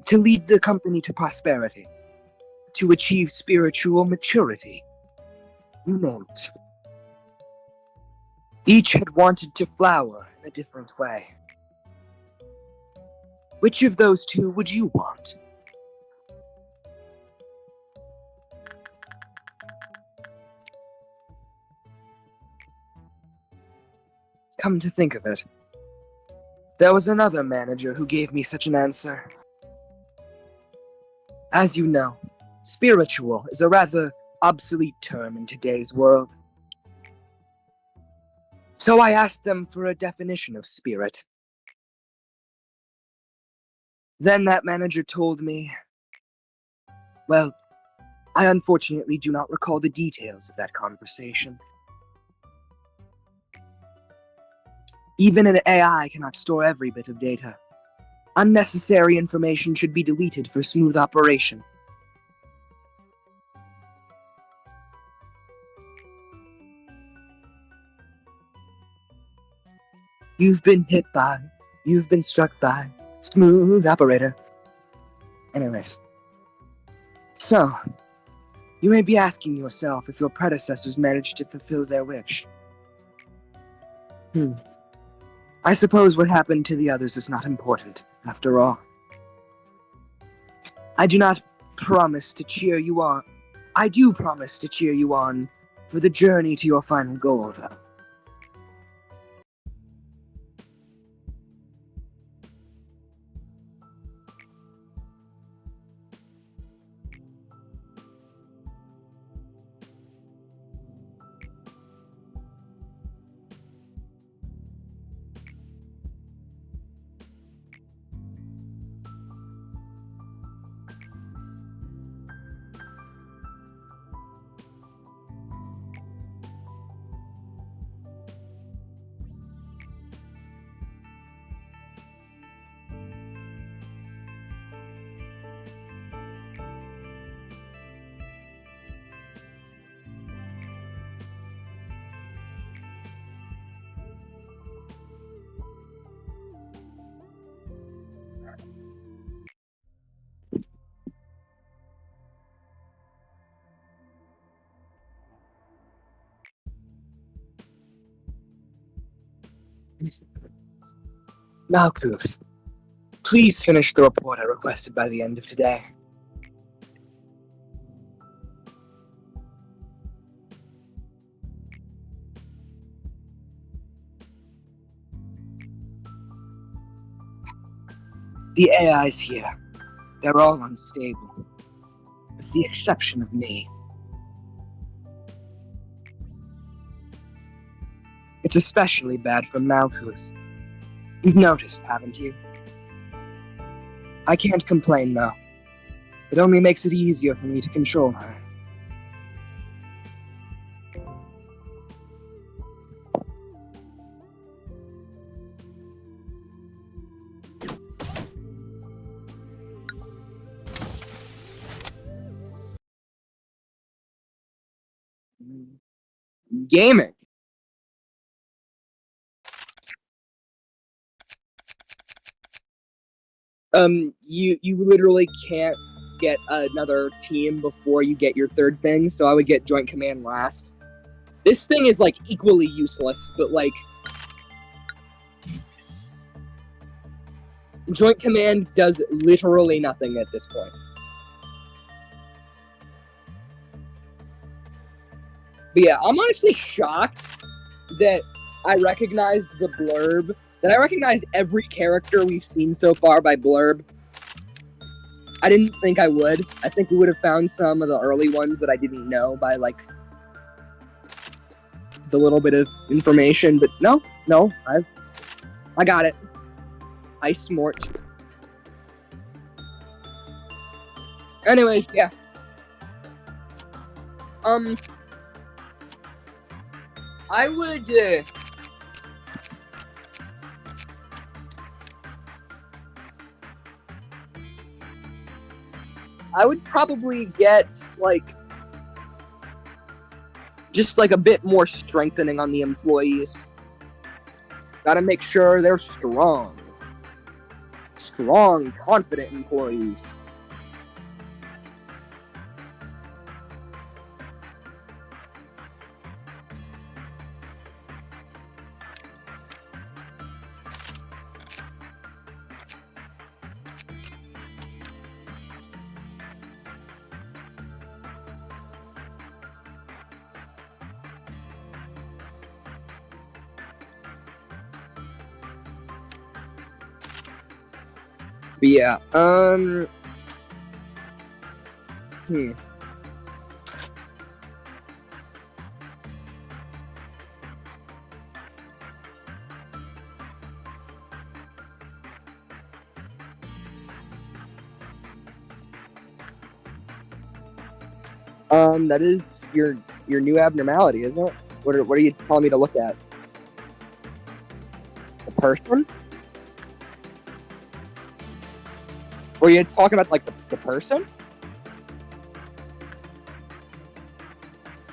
To lead the company to prosperity. To achieve spiritual maturity. You name it. Each had wanted to flower in a different way. Which of those 2 would you want? Come to think of it, there was another manager who gave me such an answer. As you know, spiritual is a rather obsolete term in today's world. So I asked them for a definition of spirit. Then that manager told me, well, I unfortunately do not recall the details of that conversation. Even an AI cannot store every bit of data. Unnecessary information should be deleted for smooth operation. You've been hit by, you've been struck by, smooth operator. Anyways, so, you may be asking yourself if your predecessors managed to fulfill their wish. I suppose what happened to the others is not important, after all. I do not promise to cheer you on. I do promise to cheer you on for the journey to your final goal, though. Malkuth, please finish the report I requested by the end of today. The AIs here, they're all unstable, with the exception of me. It's especially bad for Malkuth. You've noticed, haven't you? I can't complain, though. It only makes it easier for me to control her. Gaming. You literally can't get another team before you get your third thing, so I would get Joint Command last. This thing is, like, equally useless, but, like... Joint Command does literally nothing at this point. But yeah, I'm honestly shocked that I recognized the blurb, that I recognized every character we've seen so far by blurb. I didn't think I would. I think we would have found some of the early ones that I didn't know by, like, the little bit of information, but no, I got it. Ice Smort. Anyways, yeah. I would, I would probably get, like, just, like, a bit more strengthening on the employees. Gotta make sure they're strong. Strong, confident employees. But yeah, that is your new abnormality, isn't it? What are you telling me to look at? The person? Were you talking about, like, the person?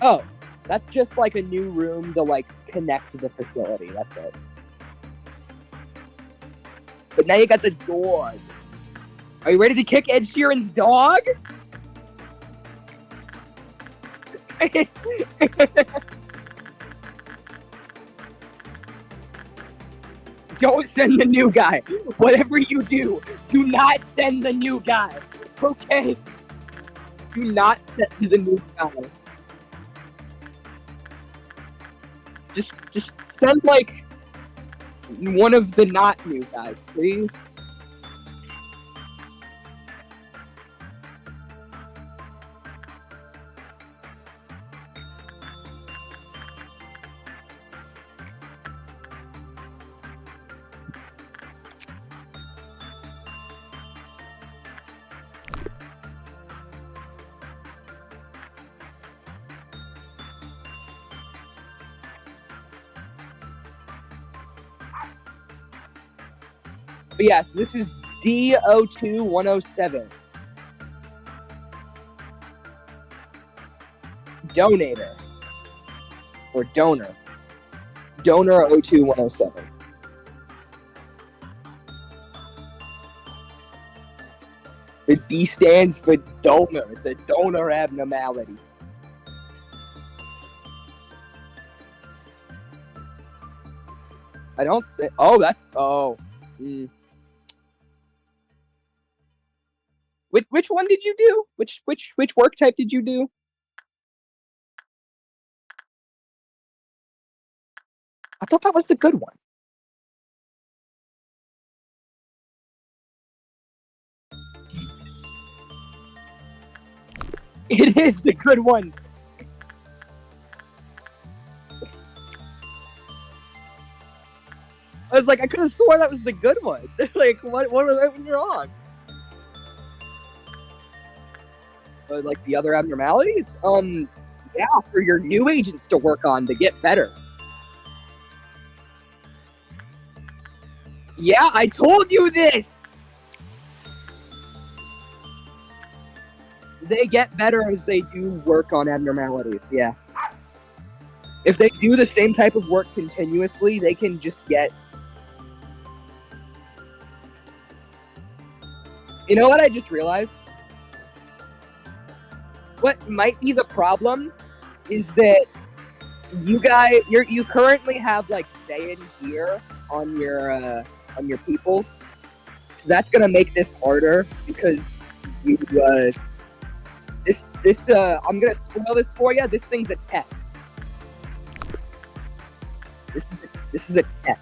Oh, that's just, like, a new room to, like, connect to the facility. That's it. But now you got the dog. Are you ready to kick Ed Sheeran's dog? Don't send the new guy. Whatever you do not send the new guy. Okay? Do not send the new guy. Just send like one of the not new guys, please. But yes, this is D02107. Donator. Or donor. Donor 02107. The D stands for donor. It's a donor abnormality. I don't think. Oh, that's. Oh. Which one did you do? Which work type did you do? I thought that was the good one. It is the good one. I was like, I could have swore that was the good one. Like, what was I wrong? Like the other abnormalities? Yeah, for your new agents to work on to get better. Yeah, I told you this! They get better as they do work on abnormalities, yeah. If they do the same type of work continuously, they can just get... You know what I just realized? What might be the problem is that you currently have like say in here on your peoples. So that's gonna make this harder because you I'm gonna spoil this for you. This thing's a test. This is a test.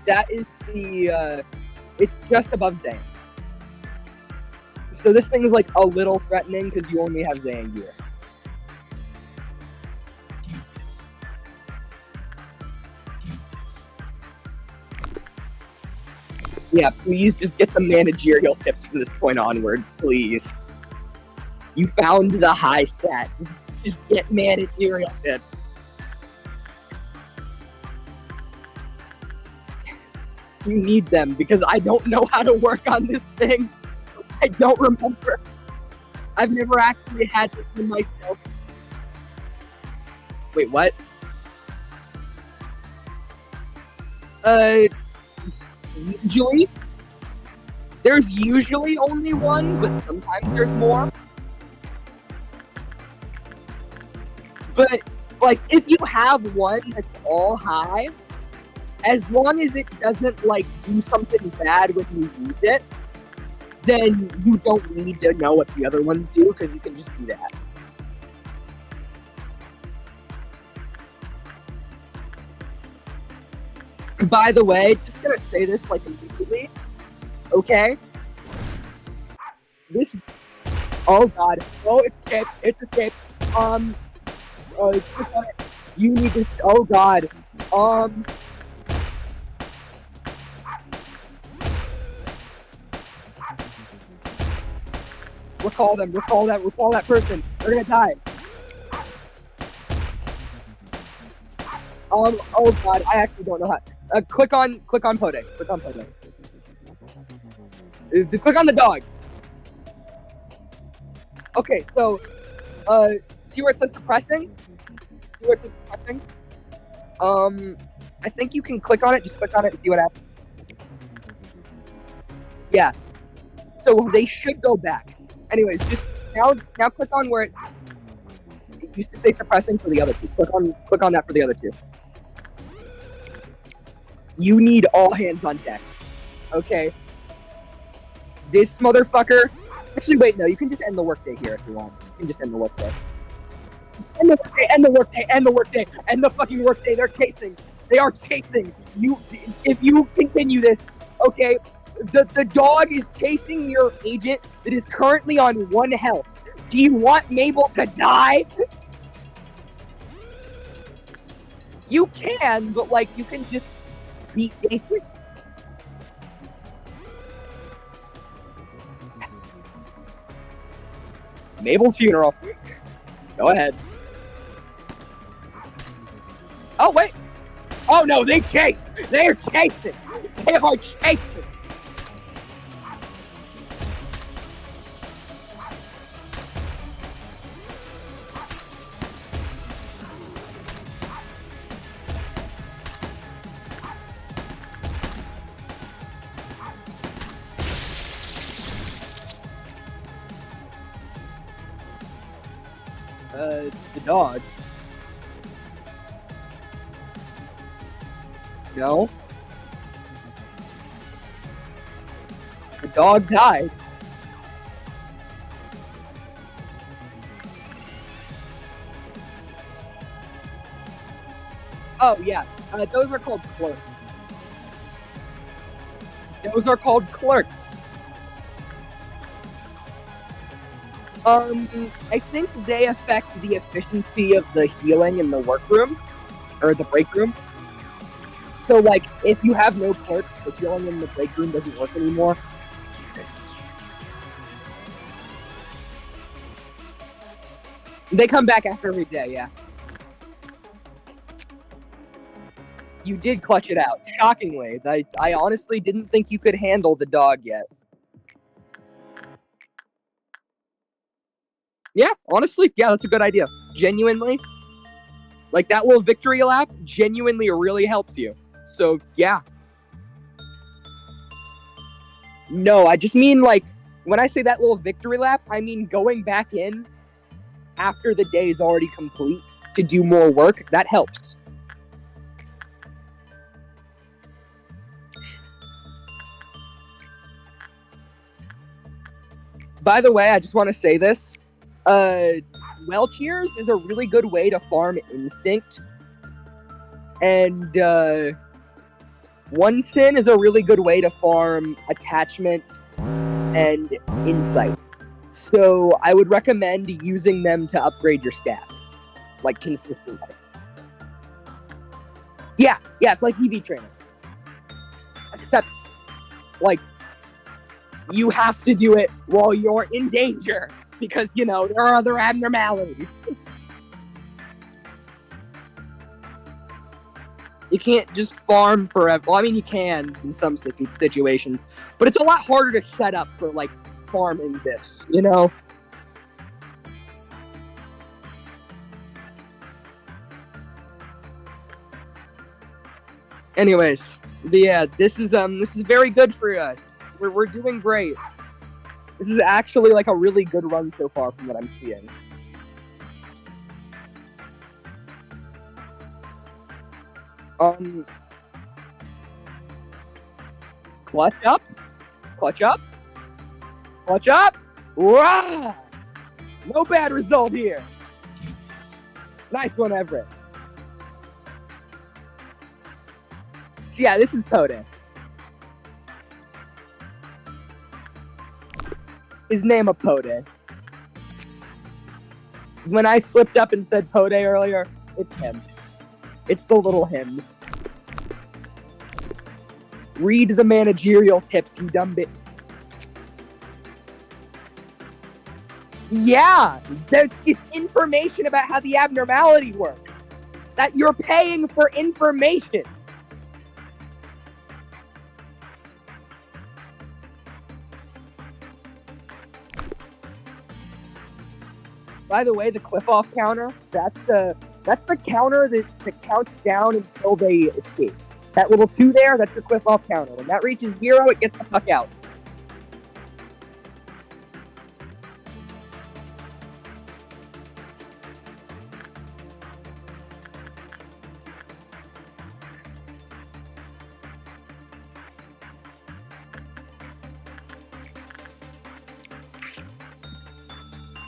That is the it's just above Zane. So this thing is like a little threatening because you only have Zane here. Yeah, please just get the managerial tips from this point onward, please. You found the high stat. Just get managerial tips. You need them because I don't know how to work on this thing. I don't remember. I've never actually had this in myself. Wait, what? Usually, there's usually only one, but sometimes there's more. But, like, if you have one that's all high, as long as it doesn't, like, do something bad when you use it, then you don't need to know what the other ones do, because you can just do that. By the way, just gonna say this, like, immediately, okay? This... Oh, God. Oh, it's escaped. You need this... Oh, God. Recall them. Recall that person. They're gonna die. Oh God, I actually don't know how. Click on Pode. Click on Pode. Click on the dog. Okay, so, see where it says suppressing? See where it says suppressing? I think you can click on it. Just click on it and see what happens. Yeah. So they should go back. Anyways, just now click on where it used to say suppressing for the other two. Click on that for the other two. You need all hands on deck. Okay. This motherfucker. Actually, wait, no. You can just end the workday here if you want. You can just end the workday. End the workday. End the workday. End the workday. End the fucking workday. They're chasing. They are chasing you. If you continue this, okay. The dog is chasing your agent that is currently on 1 health. Do you want Mabel to die? You can, but like you can just beat Jason. Mabel's funeral. Go ahead. Oh wait. Oh no, they chased. They are chasing. They are chasing. The dog. No. The dog died. Oh, yeah. Those are called clerks. Those are called clerks. I think they affect the efficiency of the healing in the workroom, or the break room. So, like, if you have no clerks, the healing in the break room doesn't work anymore. They come back after every day, yeah. You did clutch it out, shockingly. I honestly didn't think you could handle the dog yet. Yeah, honestly, yeah, that's a good idea. Genuinely. Like, that little victory lap genuinely really helps you. So, yeah. No, I just mean, like, when I say that little victory lap, I mean going back in after the day is already complete to do more work. That helps. By the way, I just want to say this. Well Cheers is a really good way to farm instinct. And, One Sin is a really good way to farm attachment and insight. So I would recommend using them to upgrade your stats, like, consistently. Yeah, it's like EV training. Except, like, you have to do it while you're in danger, because, you know, there are other abnormalities. You can't just farm forever. Well, I mean, you can in some situations, but it's a lot harder to set up for, like, farming this, you know? Anyways, yeah, this is very good for us. We're doing great. This is actually, like, a really good run so far from what I'm seeing. Clutch up. Clutch up. Clutch up. Rah! No bad result here. Nice one, Everett. So yeah, this is Pode. His name is Pode. When I slipped up and said Pode earlier, it's him. It's the little him. Read the managerial tips, you dumb bit. Yeah, it's information about how the abnormality works. That you're paying for information. By the way, the cliff-off counter, that's the counter that counts down until they escape. That little 2 there, that's your cliff-off counter. When that reaches 0, it gets the fuck out.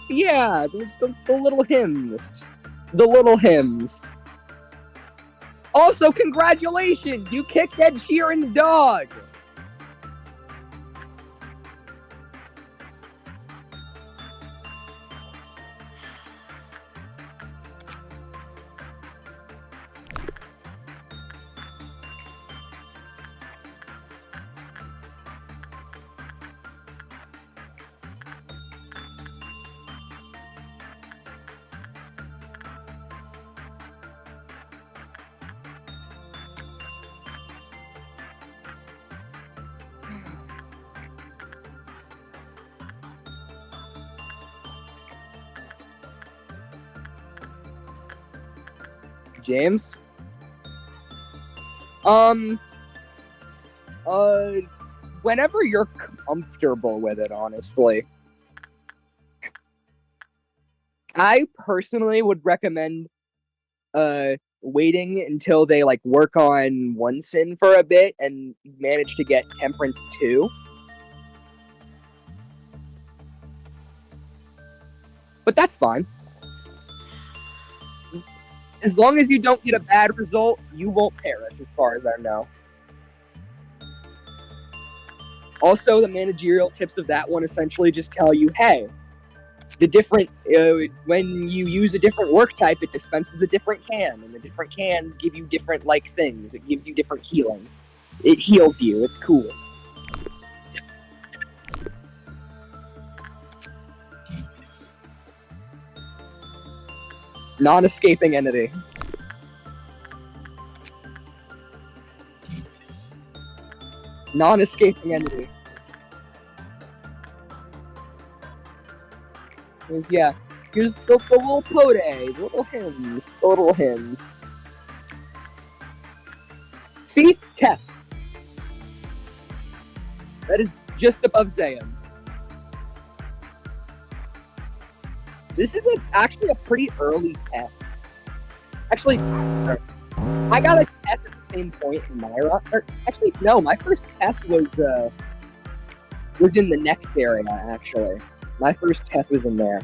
Yeah, the little hymns. The little hymns. Also, congratulations! You kicked Ed Sheeran's dog! James? Whenever you're comfortable with it, honestly. I personally would recommend, waiting until they, like, work on one sin for a bit and manage to get Temperance 2. But that's fine. As long as you don't get a bad result, you won't perish, as far as I know. Also, the managerial tips of that one essentially just tell you, hey, the different when you use a different work type, it dispenses a different can, and the different cans give you different like things. It gives you different healing. It heals you. It's cool. Non-escaping entity. Non-escaping entity. Here's the little pode, the little hymns. See? Teth. That is just above Zayn. This is actually a pretty early test. Actually, I got a test at the same point in my run. Actually, no, my first test was in the next area, actually. My first test was in there.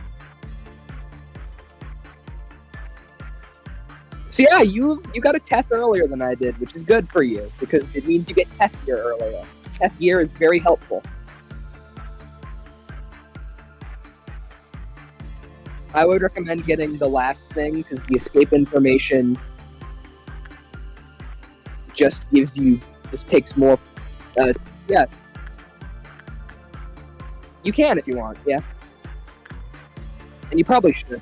So yeah, you got a test earlier than I did, which is good for you, because it means you get test gear earlier. Test gear is very helpful. I would recommend getting the last thing, because the escape information just takes more, yeah. You can if you want, yeah. And you probably should.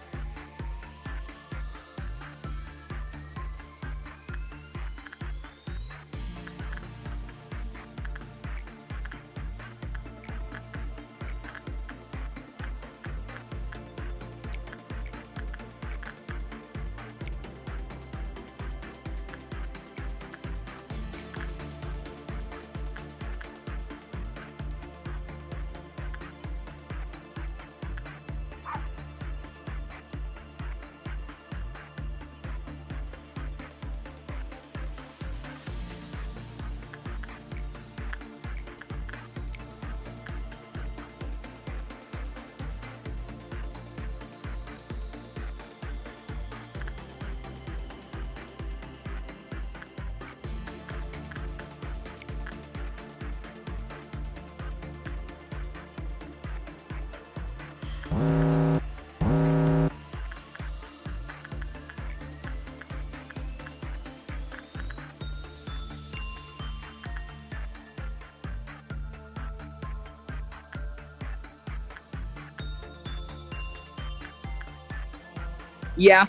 Yeah,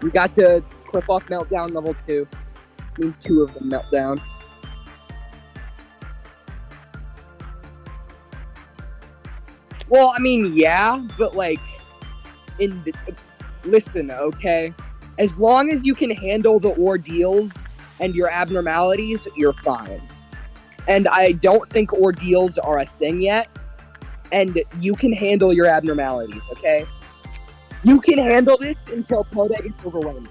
you got to clip off Meltdown level 2. Means 2 of them Meltdown. Well, I mean, yeah, but like, listen, okay? As long as you can handle the ordeals and your abnormalities, you're fine. And I don't think ordeals are a thing yet, and you can handle your abnormalities, okay? You can handle this until Pode gets overwhelmed.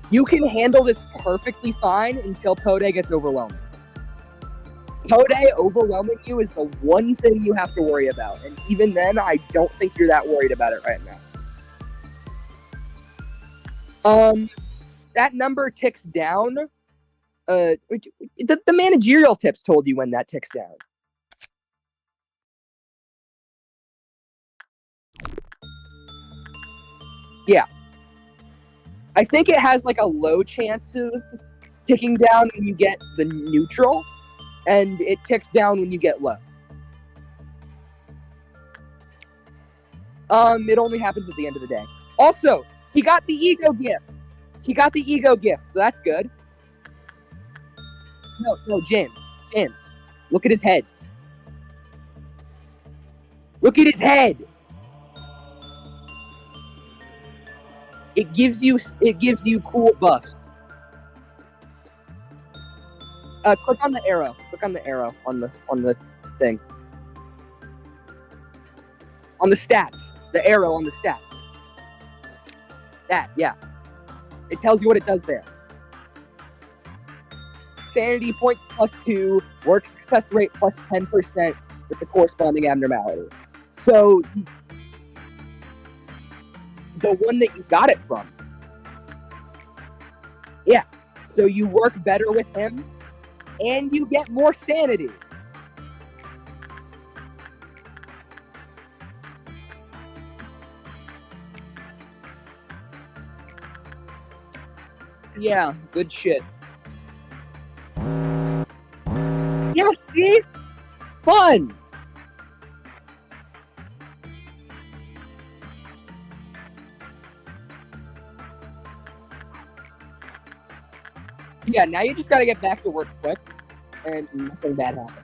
You can handle this perfectly fine until Pode gets overwhelmed. Pode overwhelming you is the one thing you have to worry about, and even then, I don't think you're that worried about it right now. That number ticks down. The managerial tips told you when that ticks down. Yeah. I think it has like a low chance of ticking down when you get the neutral, and it ticks down when you get low. It only happens at the end of the day. Also, he got the ego gift. So that's good. No, James, look at his head. Look at his head. It gives you cool buffs. Click on the arrow. Click on the arrow on the thing. On the stats. The arrow on the stats. That, yeah. It tells you what it does there. Sanity points +2, work success rate +10% with the corresponding abnormality. So, the one that you got it from. Yeah. So you work better with him, and you get more sanity. Yeah, good shit. Yeah, see? Fun! Yeah, now you just gotta get back to work quick, and nothing bad happens.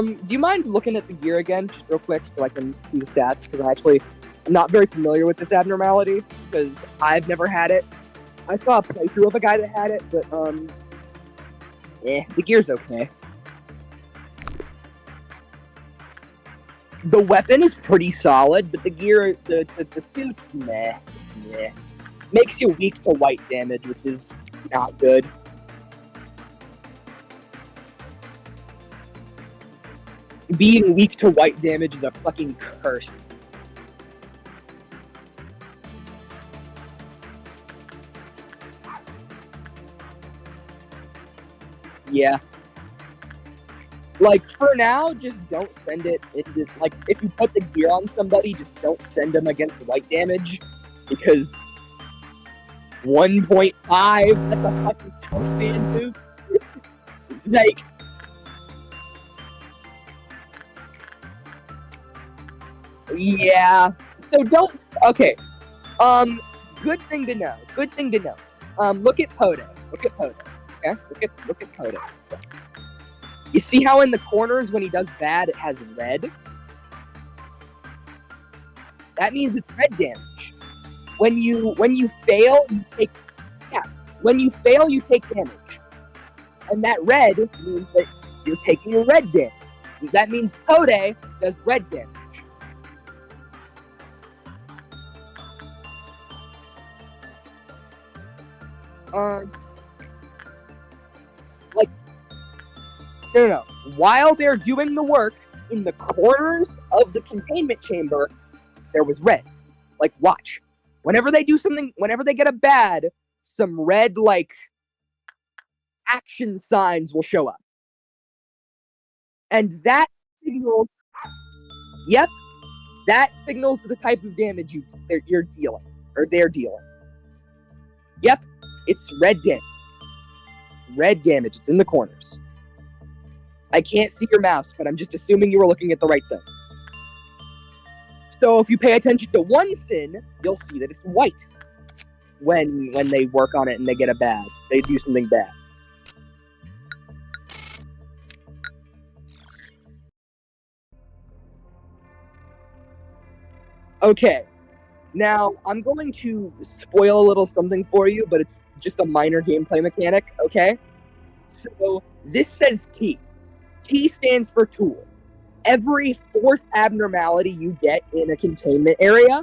Do you mind looking at the gear again, just real quick, so I can see the stats? Because I'm not very familiar with this abnormality, because I've never had it. I saw a playthrough of a guy that had it, but, the gear's okay. The weapon is pretty solid, but the gear, the suit's meh. It's meh. Makes you weak to white damage, which is not good. Being weak to white damage is a fucking curse. Yeah. Like, for now, just don't send it. Like, if you put the gear on somebody, just don't send them against white damage, because 1.5, that's a fucking choice man move. Like, yeah. So don't. Okay. Good thing to know. Look at Pode. Okay. Look at Pode. You see how in the corners when he does bad, it has red? That means it's red damage. When you fail, you take damage. And that red means that you're taking red damage. That means Pode does red damage. Like, no. While they're doing the work, in the corners of the containment chamber, there was red. Like, watch. Whenever they do something, whenever they get a bad, some red, like, action signs will show up. And that signals, yep, that signals the type of damage you're dealing, or they're dealing. Yep, it's red damage. Red damage, it's in the corners. I can't see your mouse, but I'm just assuming you were looking at the right thing. So if you pay attention to one sin, you'll see that it's white. When they work on it and they get a bad, they do something bad. Okay. Now, I'm going to spoil a little something for you, but it's just a minor gameplay mechanic, okay? So, this says T. T stands for tool. Every fourth abnormality you get in a containment area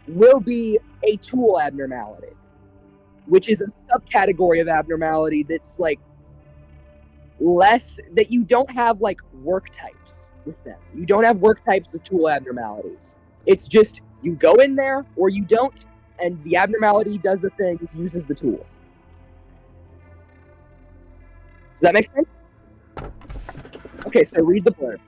will be a tool abnormality, which is a subcategory of abnormality that's like less, that you don't have like work types with them. You don't have work types with tool abnormalities. It's just you go in there or you don't, and the abnormality does the thing, uses the tool. Does that make sense? Okay, so read the blurb.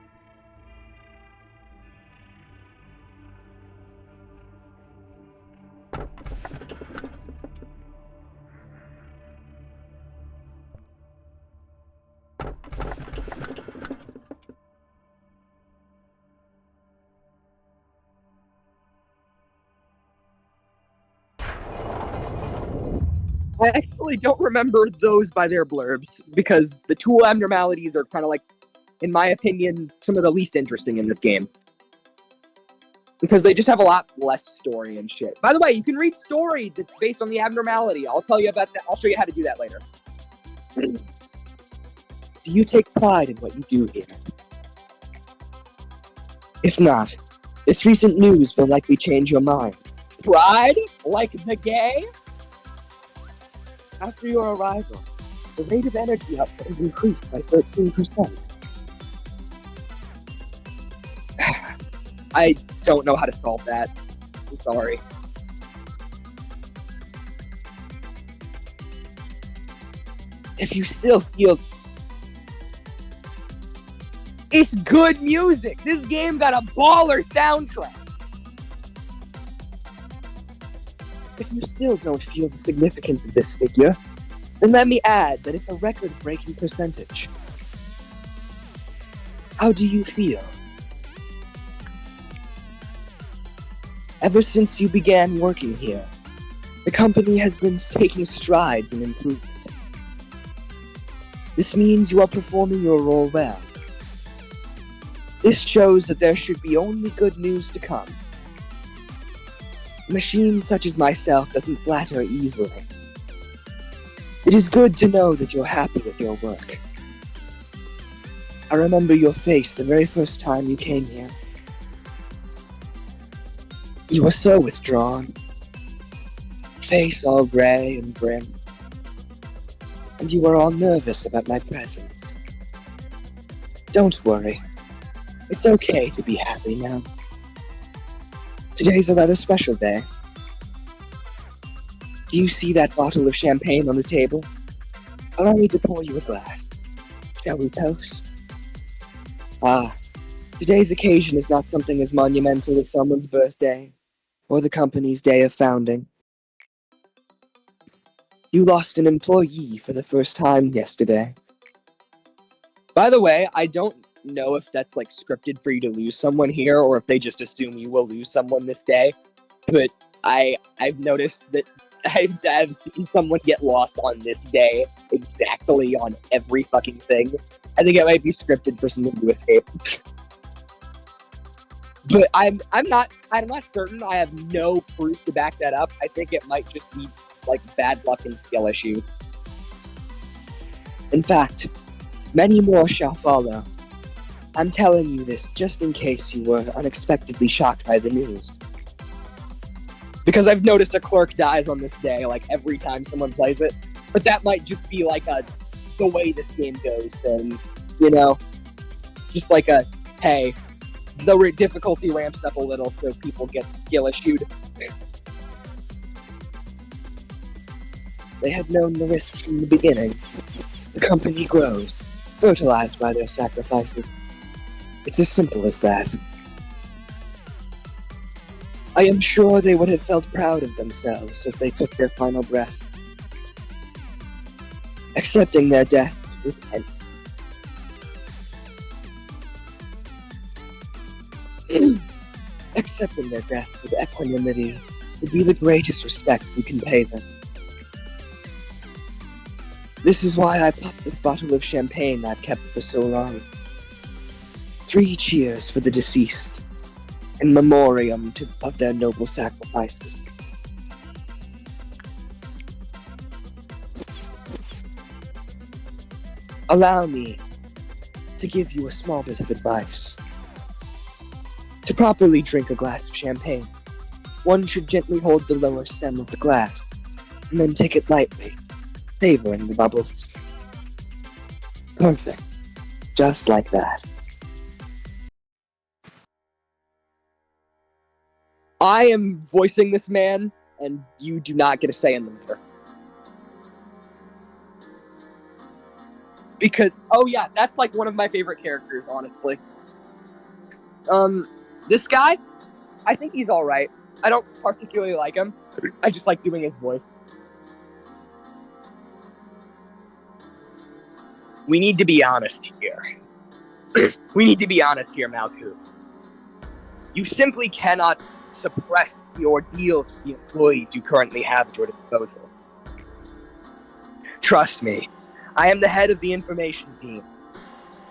I actually don't remember those by their blurbs, because the tool abnormalities are kind of like, in my opinion, some of the least interesting in this game. Because they just have a lot less story and shit. By the way, you can read story that's based on the abnormality. I'll tell you about that. I'll show you how to do that later. Do you take pride in what you do here? If not, this recent news will likely change your mind. Pride? Like the gay? After your arrival, the rate of energy output has increased by 13%. I don't know how to solve that. I'm sorry. If you still feel... It's good music! This game got a baller soundtrack! If you still don't feel the significance of this figure, then let me add that it's a record-breaking percentage. How do you feel? Ever since you began working here, the company has been taking strides in improvement. This means you are performing your role well. This shows that there should be only good news to come. A machine such as myself doesn't flatter easily. It is good to know that you're happy with your work. I remember your face the very first time you came here. You were so withdrawn, face all gray and grim, and you were all nervous about my presence. Don't worry, it's okay to be happy now. Today's a rather special day. Do you see that bottle of champagne on the table? Allow me to pour you a glass. Shall we toast? Ah, today's occasion is not something as monumental as someone's birthday, or the company's day of founding. You lost an employee for the first time yesterday. By the way, I don't know if that's like scripted for you to lose someone here, or if they just assume you will lose someone this day, but I've noticed that I've seen someone get lost on this day exactly on every fucking thing. I think it might be scripted for someone to escape. But I'm not certain. I have no proof to back that up. I think it might just be like bad luck and skill issues. In fact, many more shall follow. I'm telling you this just in case you were unexpectedly shocked by the news. Because I've noticed a clerk dies on this day, like, every time someone plays it. But that might just be, like, the way this game goes thing, you know? Just like a, hey, the difficulty ramps up a little so people get skill issued. They had known the risks from the beginning. The company grows, fertilized by their sacrifices. It's as simple as that. I am sure they would have felt proud of themselves as they took their final breath. Accepting their death with Accepting their death with equanimity would be the greatest respect we can pay them. This is why I popped this bottle of champagne I've kept for so long. 3 cheers for the deceased. in memoriam of their noble sacrifices. Allow me to give you a small bit of advice. To properly drink a glass of champagne, one should gently hold the lower stem of the glass, and then take it lightly, favoring the bubbles. Perfect. Just like that. I am voicing this man, and you do not get a say in the matter. Because, oh yeah, that's like one of my favorite characters, honestly. This guy, I think he's alright. I don't particularly like him. I just like doing his voice. We need to be honest here. We need to be honest here, Malkuth. You simply cannot suppress the ordeals with the employees you currently have at your disposal. Trust me, I am the head of the information team.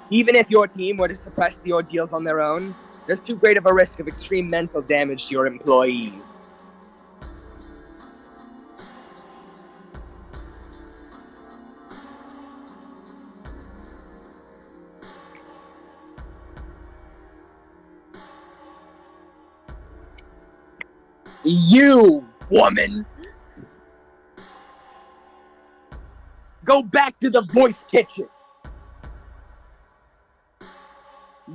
Even if your team were to suppress the ordeals on their own, there's too great of a risk of extreme mental damage to your employees. You, woman! Go back to the voice kitchen!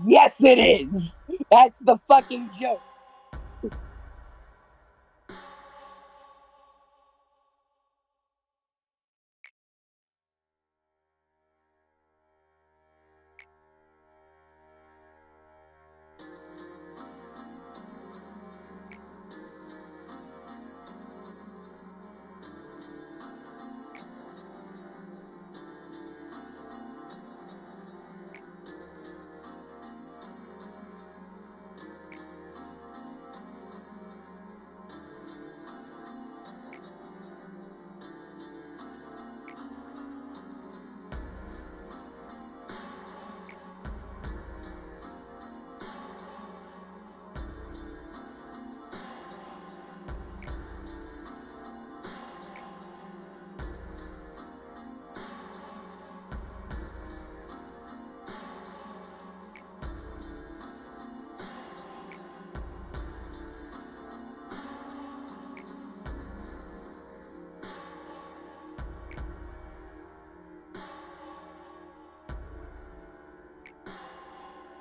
Yes, it is! That's the fucking joke!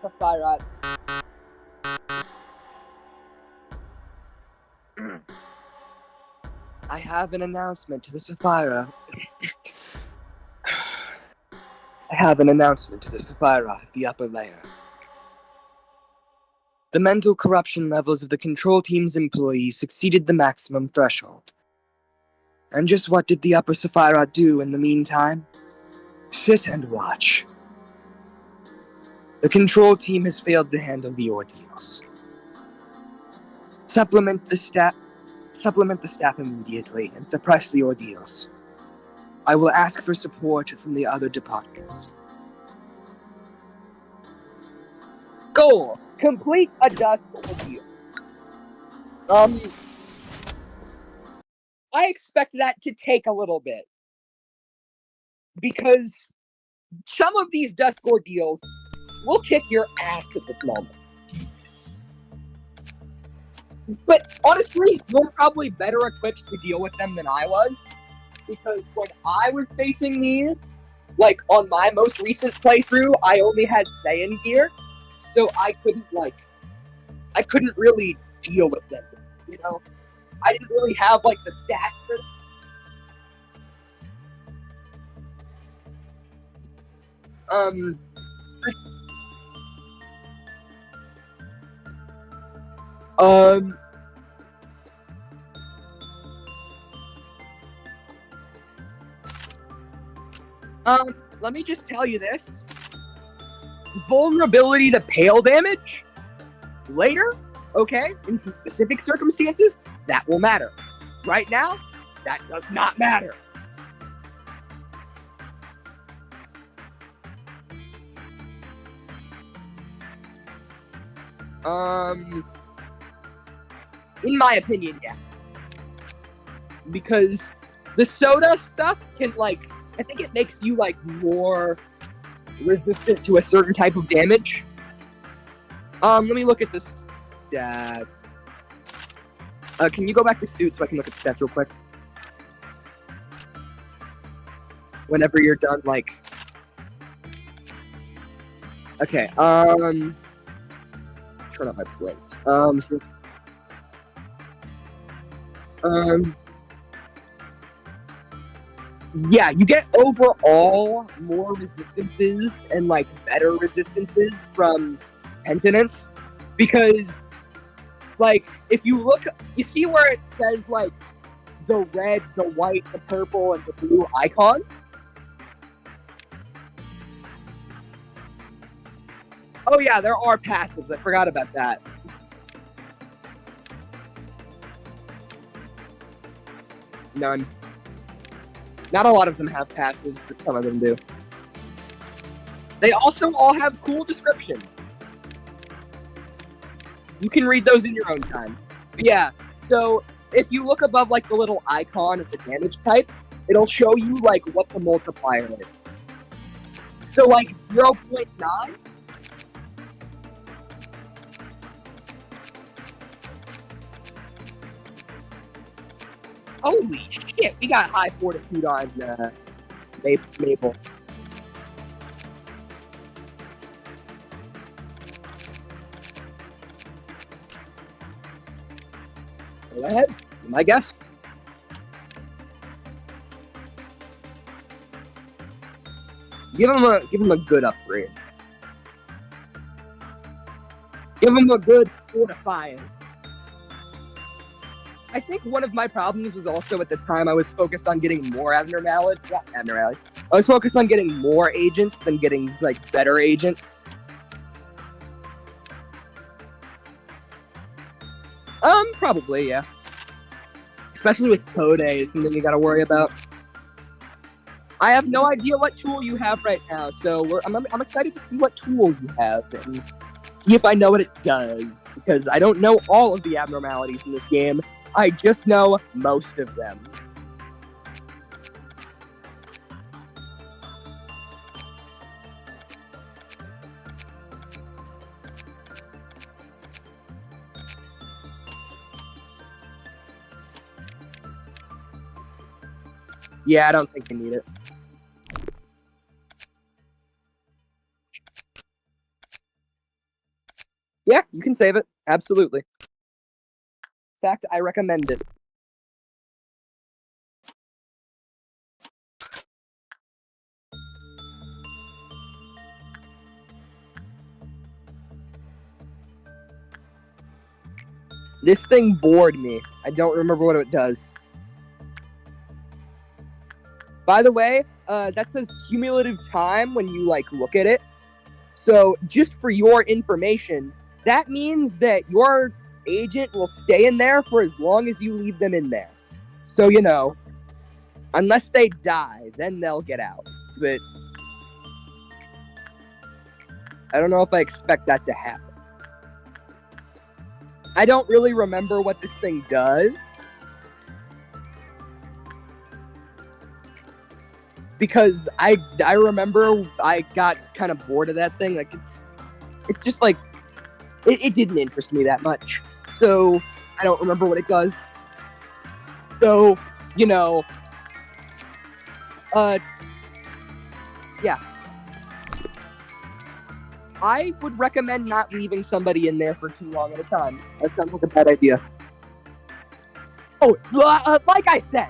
Sapphire. I have an announcement to the Sapphira. I have an announcement to the Sapphira of the upper layer. The mental corruption levels of the control team's employees exceeded the maximum threshold. And just what did the upper Sapphira do in the meantime? Sit and watch. The control team has failed to handle the ordeals. Supplement the staff immediately and suppress the ordeals. I will ask for support from the other departments. Goal: complete a dust ordeal. I expect that to take a little bit. Because some of these dust ordeals will kick your ass at this moment. But honestly, you're probably better equipped to deal with them than I was. Because when I was facing these, like on my most recent playthrough, I only had Saiyan gear. So I couldn't really deal with them, you know? I didn't really have, like, the stats for them. Let me just tell you this. Vulnerability to pale damage? Later, okay, in some specific circumstances, that will matter. Right now, that does not matter. In my opinion, yeah. Because the soda stuff can, like, I think it makes you, like, more resistant to a certain type of damage. Let me look at the stats. Can you go back to suit so I can look at the stats real quick? Whenever you're done, like... Okay, turn on my plate. Yeah, you get overall more resistances and, like, better resistances from Penitence, because, like, if you look, you see where it says, like, the red, the white, the purple, and the blue icons? Oh yeah, there are passives, I forgot about that. None. Not a lot of them have passives, but some of them do. They also all have cool descriptions. You can read those in your own time. But yeah, so if you look above, like, the little icon of the damage type, it'll show you, like, what the multiplier is. So, like, 0.9... Holy shit, we got high fortitude on Maple. Go ahead, my guess. Give him a good upgrade. Give him a good fortifying. I think one of my problems was also at the time I was focused on getting more abnormalities. Yeah, abnormalities. I was focused on getting more agents than getting, like, better agents. Probably, yeah. Especially with Code A, it's something you gotta worry about. I have no idea what tool you have right now, so I'm excited to see what tool you have and see if I know what it does, because I don't know all of the abnormalities in this game. I just know most of them. Yeah, I don't think you need it. Yeah, you can save it. Absolutely. In fact, I recommend it. This thing bored me. I don't remember what it does. By the way, that says cumulative time when you, like, look at it. So, just for your information, that means that your agent will stay in there for as long as you leave them in there. So, you know, unless they die, then they'll get out. But I don't know if I expect that to happen. I don't really remember what this thing does, because I remember I got kind of bored of that thing. Like, it's just like, it didn't interest me that much. So, I don't remember what it does. So, you know, yeah. I would recommend not leaving somebody in there for too long at a time. That sounds like a bad idea. Oh, like I said,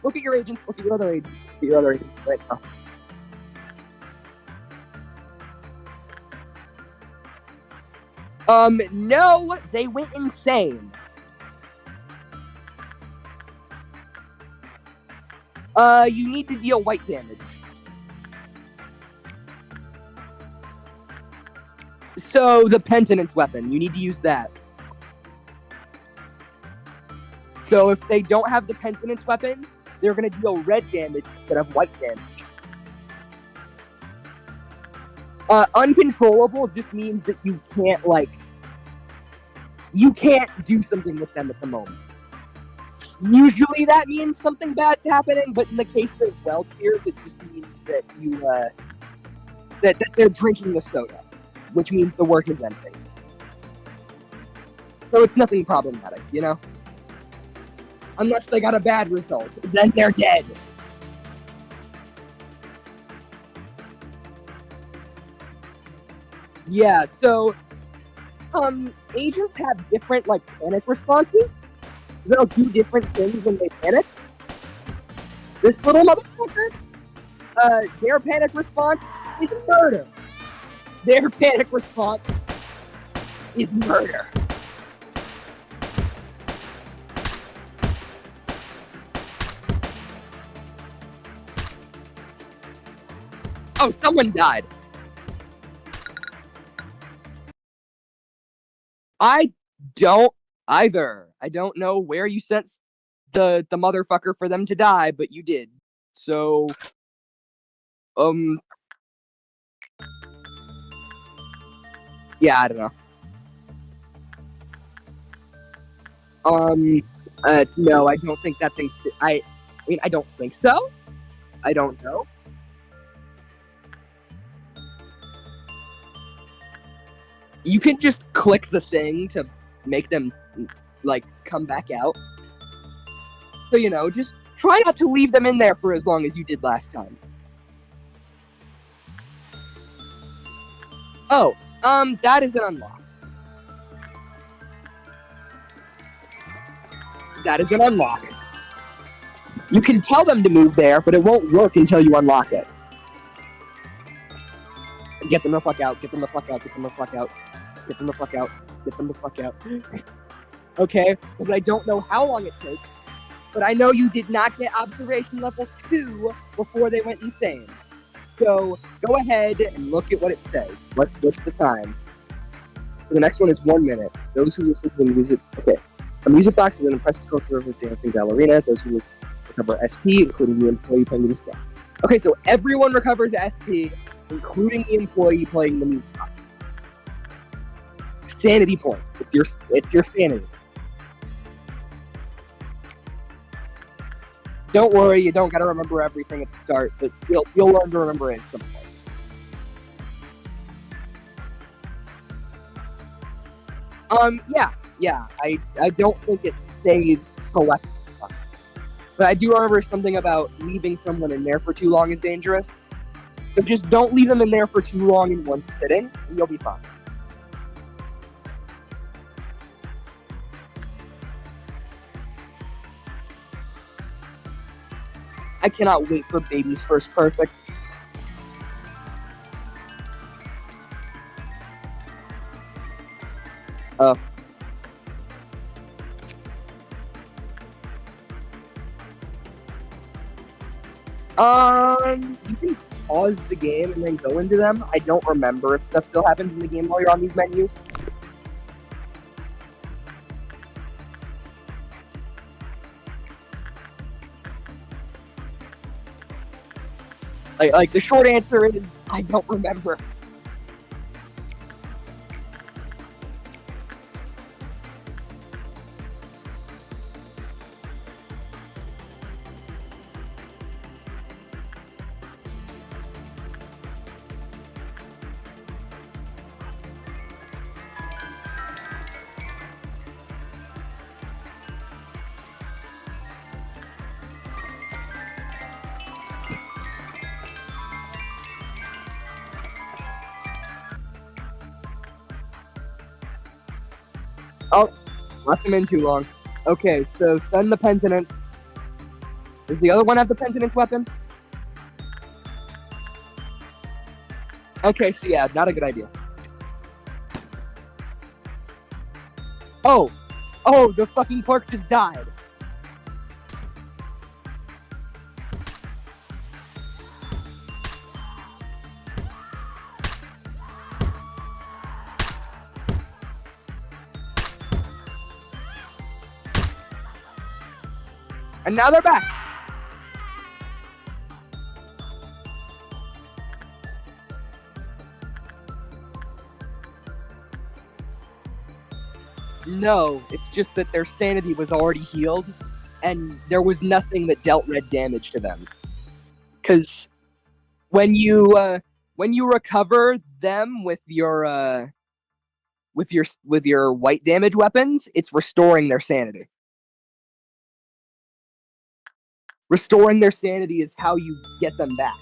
look at your agents, look at your other agents, right now. No, they went insane. You need to deal white damage. So, the Penitence weapon, you need to use that. So, if they don't have the Penitence weapon, they're going to deal red damage instead of white damage. Uncontrollable just means that you can't, like... you can't do something with them at the moment. Usually that means something bad's happening, but in the case of well tears, it just means that you that they're drinking the soda, which means the work is ending. So it's nothing problematic, you know? Unless they got a bad result, then they're dead. Yeah, so agents have different like panic responses. So they'll do different things when they panic. This little motherfucker, their panic response is murder. Their panic response is murder. Oh, someone died. I don't either. I don't know where you sent the motherfucker for them to die, but you did. So, yeah, I don't know. No, I don't think that thing's. I mean, I don't think so. I don't know. You can just click the thing to make them like come back out. So you know, just try not to leave them in there for as long as you did last time. Oh, that is an unlock. That is an unlock. You can tell them to move there, but it won't work until you unlock it. Get them the fuck out. Get them the fuck out. Get them the fuck out. Get them the fuck out. Get them the fuck out. Okay, because I don't know how long it takes, but I know you did not get observation level 2 before they went insane. So go ahead and look at what it says. What's the time? So the next one is 1 minute. Those who listen to the music. Okay. A music box is an impressive culture of a dancing ballerina. Those who recover SP, including the employee playing the music box. Okay, so everyone recovers SP, including the employee playing the music box. Sanity points. It's your sanity. Don't worry, you don't gotta remember everything at the start, but you'll learn to remember it at some point. Yeah. I don't think it saves collecting stuff. But I do remember something about leaving someone in there for too long is dangerous. So just don't leave them in there for too long in one sitting, and you'll be fine. I cannot wait for Baby's first perfect. You can pause the game and then go into them. I don't remember if stuff still happens in the game while you're on these menus. Like the short answer is I don't remember. Oh, left him in too long. Okay, so send the penitence. Does the other one have the penitence weapon? Okay, so yeah, not a good idea. Oh, the fucking clerk just died. And now they're back. No, it's just that their sanity was already healed, and there was nothing that dealt red damage to them. Because when you recover them with your white damage weapons, it's restoring their sanity. Restoring their sanity is how you get them back.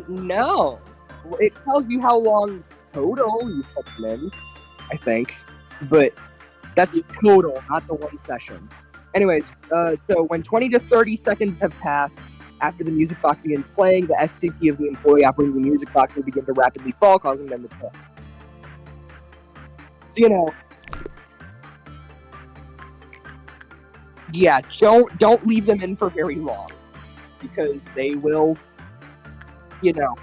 No. It tells you how long total you put them in, I think. But that's total, not the one session. Anyways, so when 20 to 30 seconds have passed after the music box begins playing, the SCP of the employee operating the music box will begin to rapidly fall, causing them to fail. So, yeah, don't leave them in for very long, because they will, you know.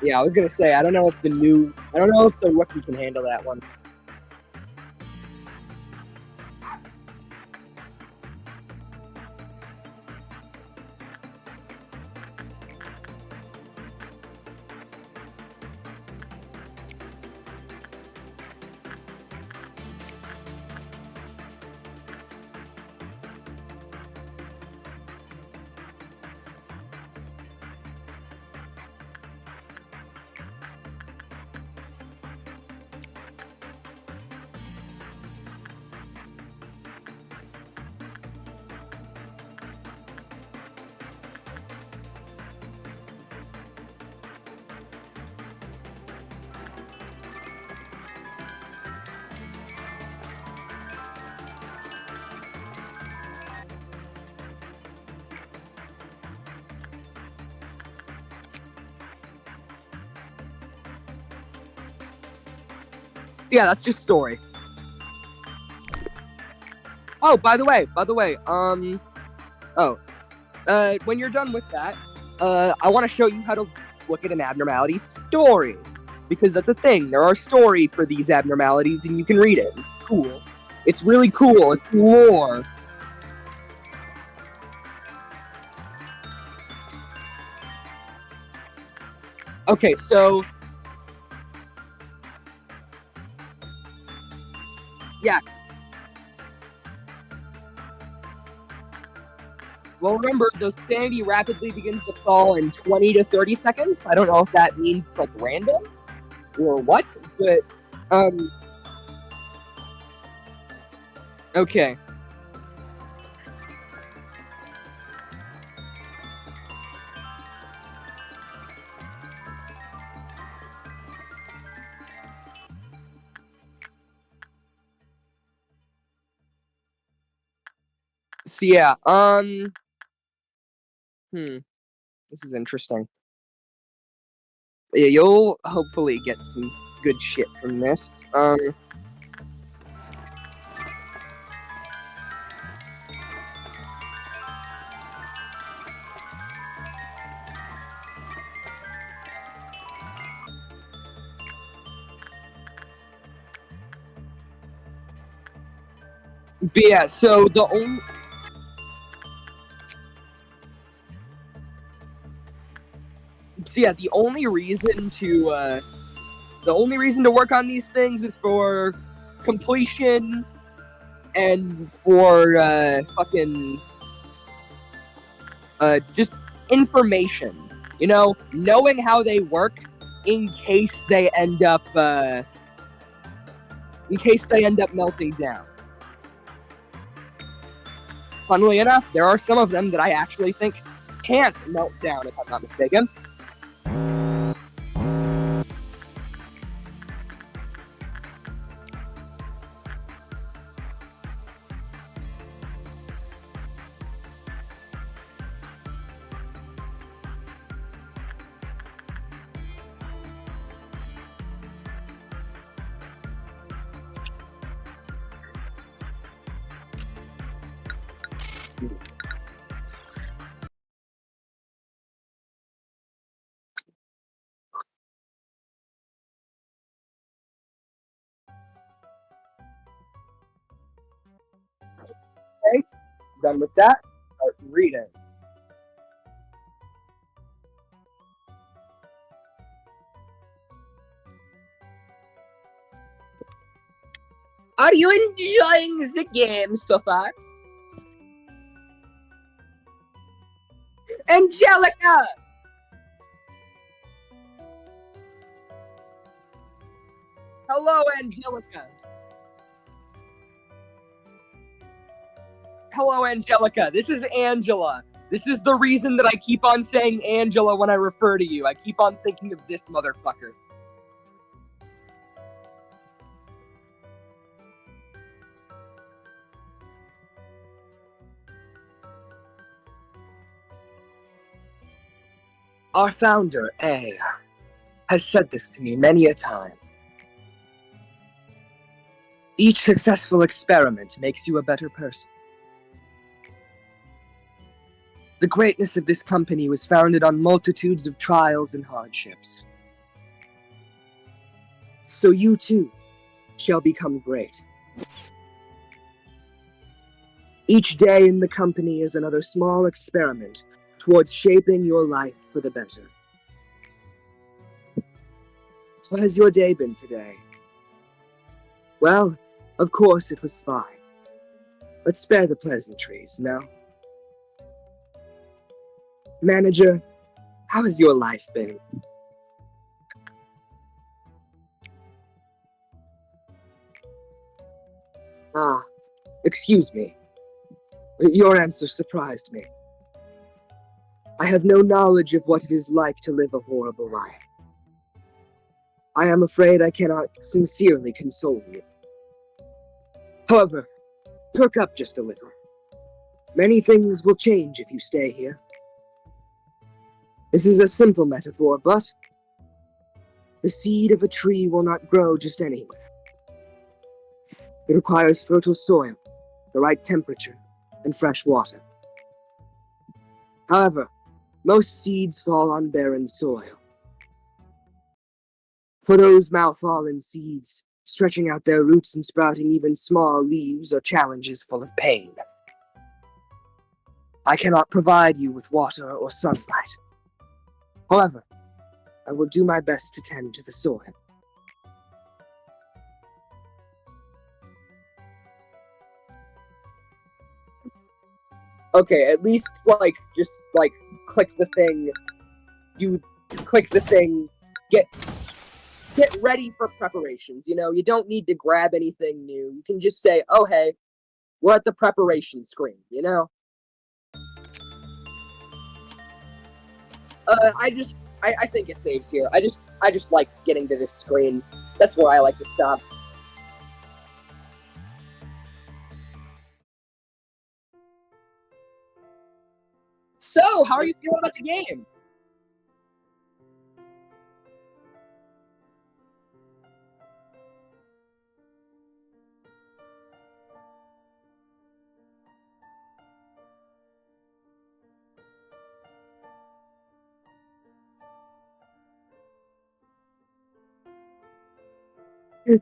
Yeah, I was gonna say, I don't know if the rookie can handle that one. Yeah, that's just story. Oh, by the way, when you're done with that, I want to show you how to look at an abnormality story, because that's a thing. There are story for these abnormalities, and you can read it. It's cool. It's really cool. It's lore. Okay, so yeah. Well, remember, the sanity rapidly begins to fall in 20 to 30 seconds. I don't know if that means it's like random or what, but okay. So yeah, this is interesting. Yeah, you'll hopefully get some good shit from this. But yeah, so the only So yeah, the only reason to work on these things is for completion and for fucking just information. You know, knowing how they work in case they end up melting down. Funnily enough, there are some of them that I actually think can't melt down, if I'm not mistaken. Okay, done with that. Start reading. Are you enjoying the game so far? Angelica! Hello, Angelica. Hello, Angelica. This is Angela. This is the reason that I keep on saying Angela when I refer to you. I keep on thinking of this motherfucker. Our founder, A, has said this to me many a time. Each successful experiment makes you a better person. The greatness of this company was founded on multitudes of trials and hardships. So you too shall become great. Each day in the company is another small experiment towards shaping your life for the better. How has your day been today? Well, of course it was fine. Let's spare the pleasantries, no? Manager, how has your life been? Ah, excuse me. Your answer surprised me. I have no knowledge of what it is like to live a horrible life. I am afraid I cannot sincerely console you. However, perk up just a little. Many things will change if you stay here. This is a simple metaphor, but the seed of a tree will not grow just anywhere. It requires fertile soil, the right temperature, and fresh water. However, most seeds fall on barren soil. For those malfallen seeds, stretching out their roots and sprouting even small leaves are challenges full of pain. I cannot provide you with water or sunlight. However, I will do my best to tend to the soil. Okay, at least, just click the thing, click the thing, get ready for preparations, you know? You don't need to grab anything new. You can just say, oh, hey, we're at the preparation screen, you know? I think it saves here. I just like getting to this screen. That's where I like to stop. So, how are you feeling about the game?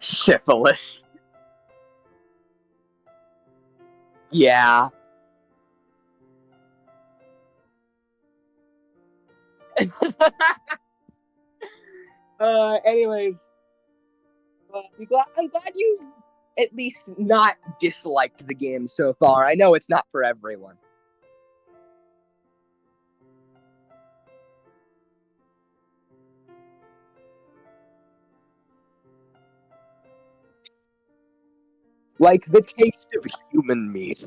Syphilis. Yeah. Anyways, I'm glad you've at least not disliked the game so far. I know it's not for everyone. Like the taste of human meat.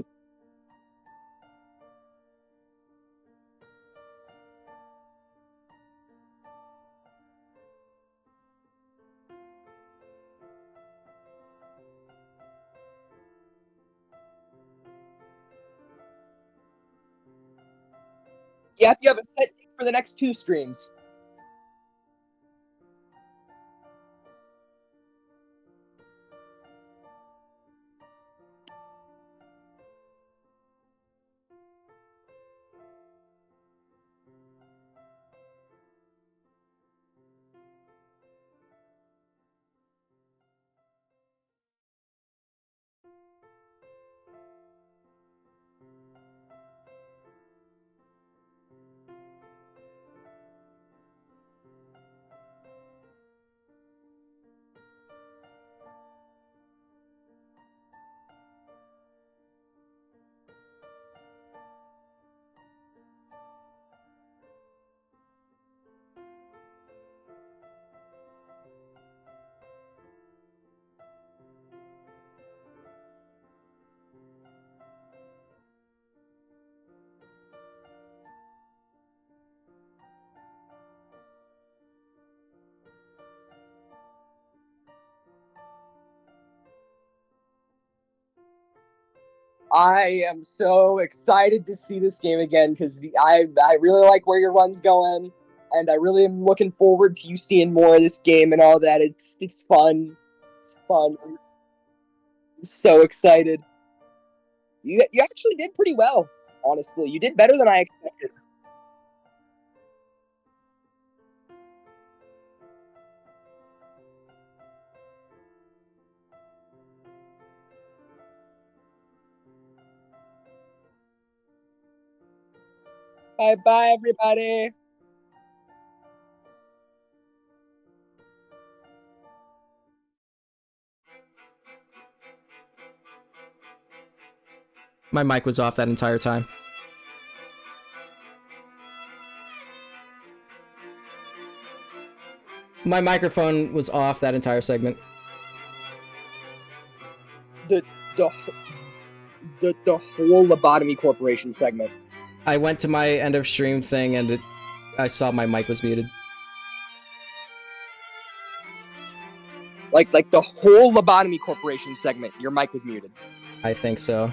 Yep, you have a set date for the next 2 streams. I am so excited to see this game again because I really like where your run's going, and I really am looking forward to you seeing more of this game and all that. It's fun. It's fun. I'm so excited. You actually did pretty well, honestly. You did better than I expected. Bye bye, everybody. My mic was off that entire time. My microphone was off that entire segment. The whole Lobotomy Corporation segment. I went to my end of stream thing and I saw my mic was muted. Like the whole Lobotomy Corporation segment, your mic was muted. I think so.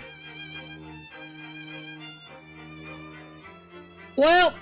Well,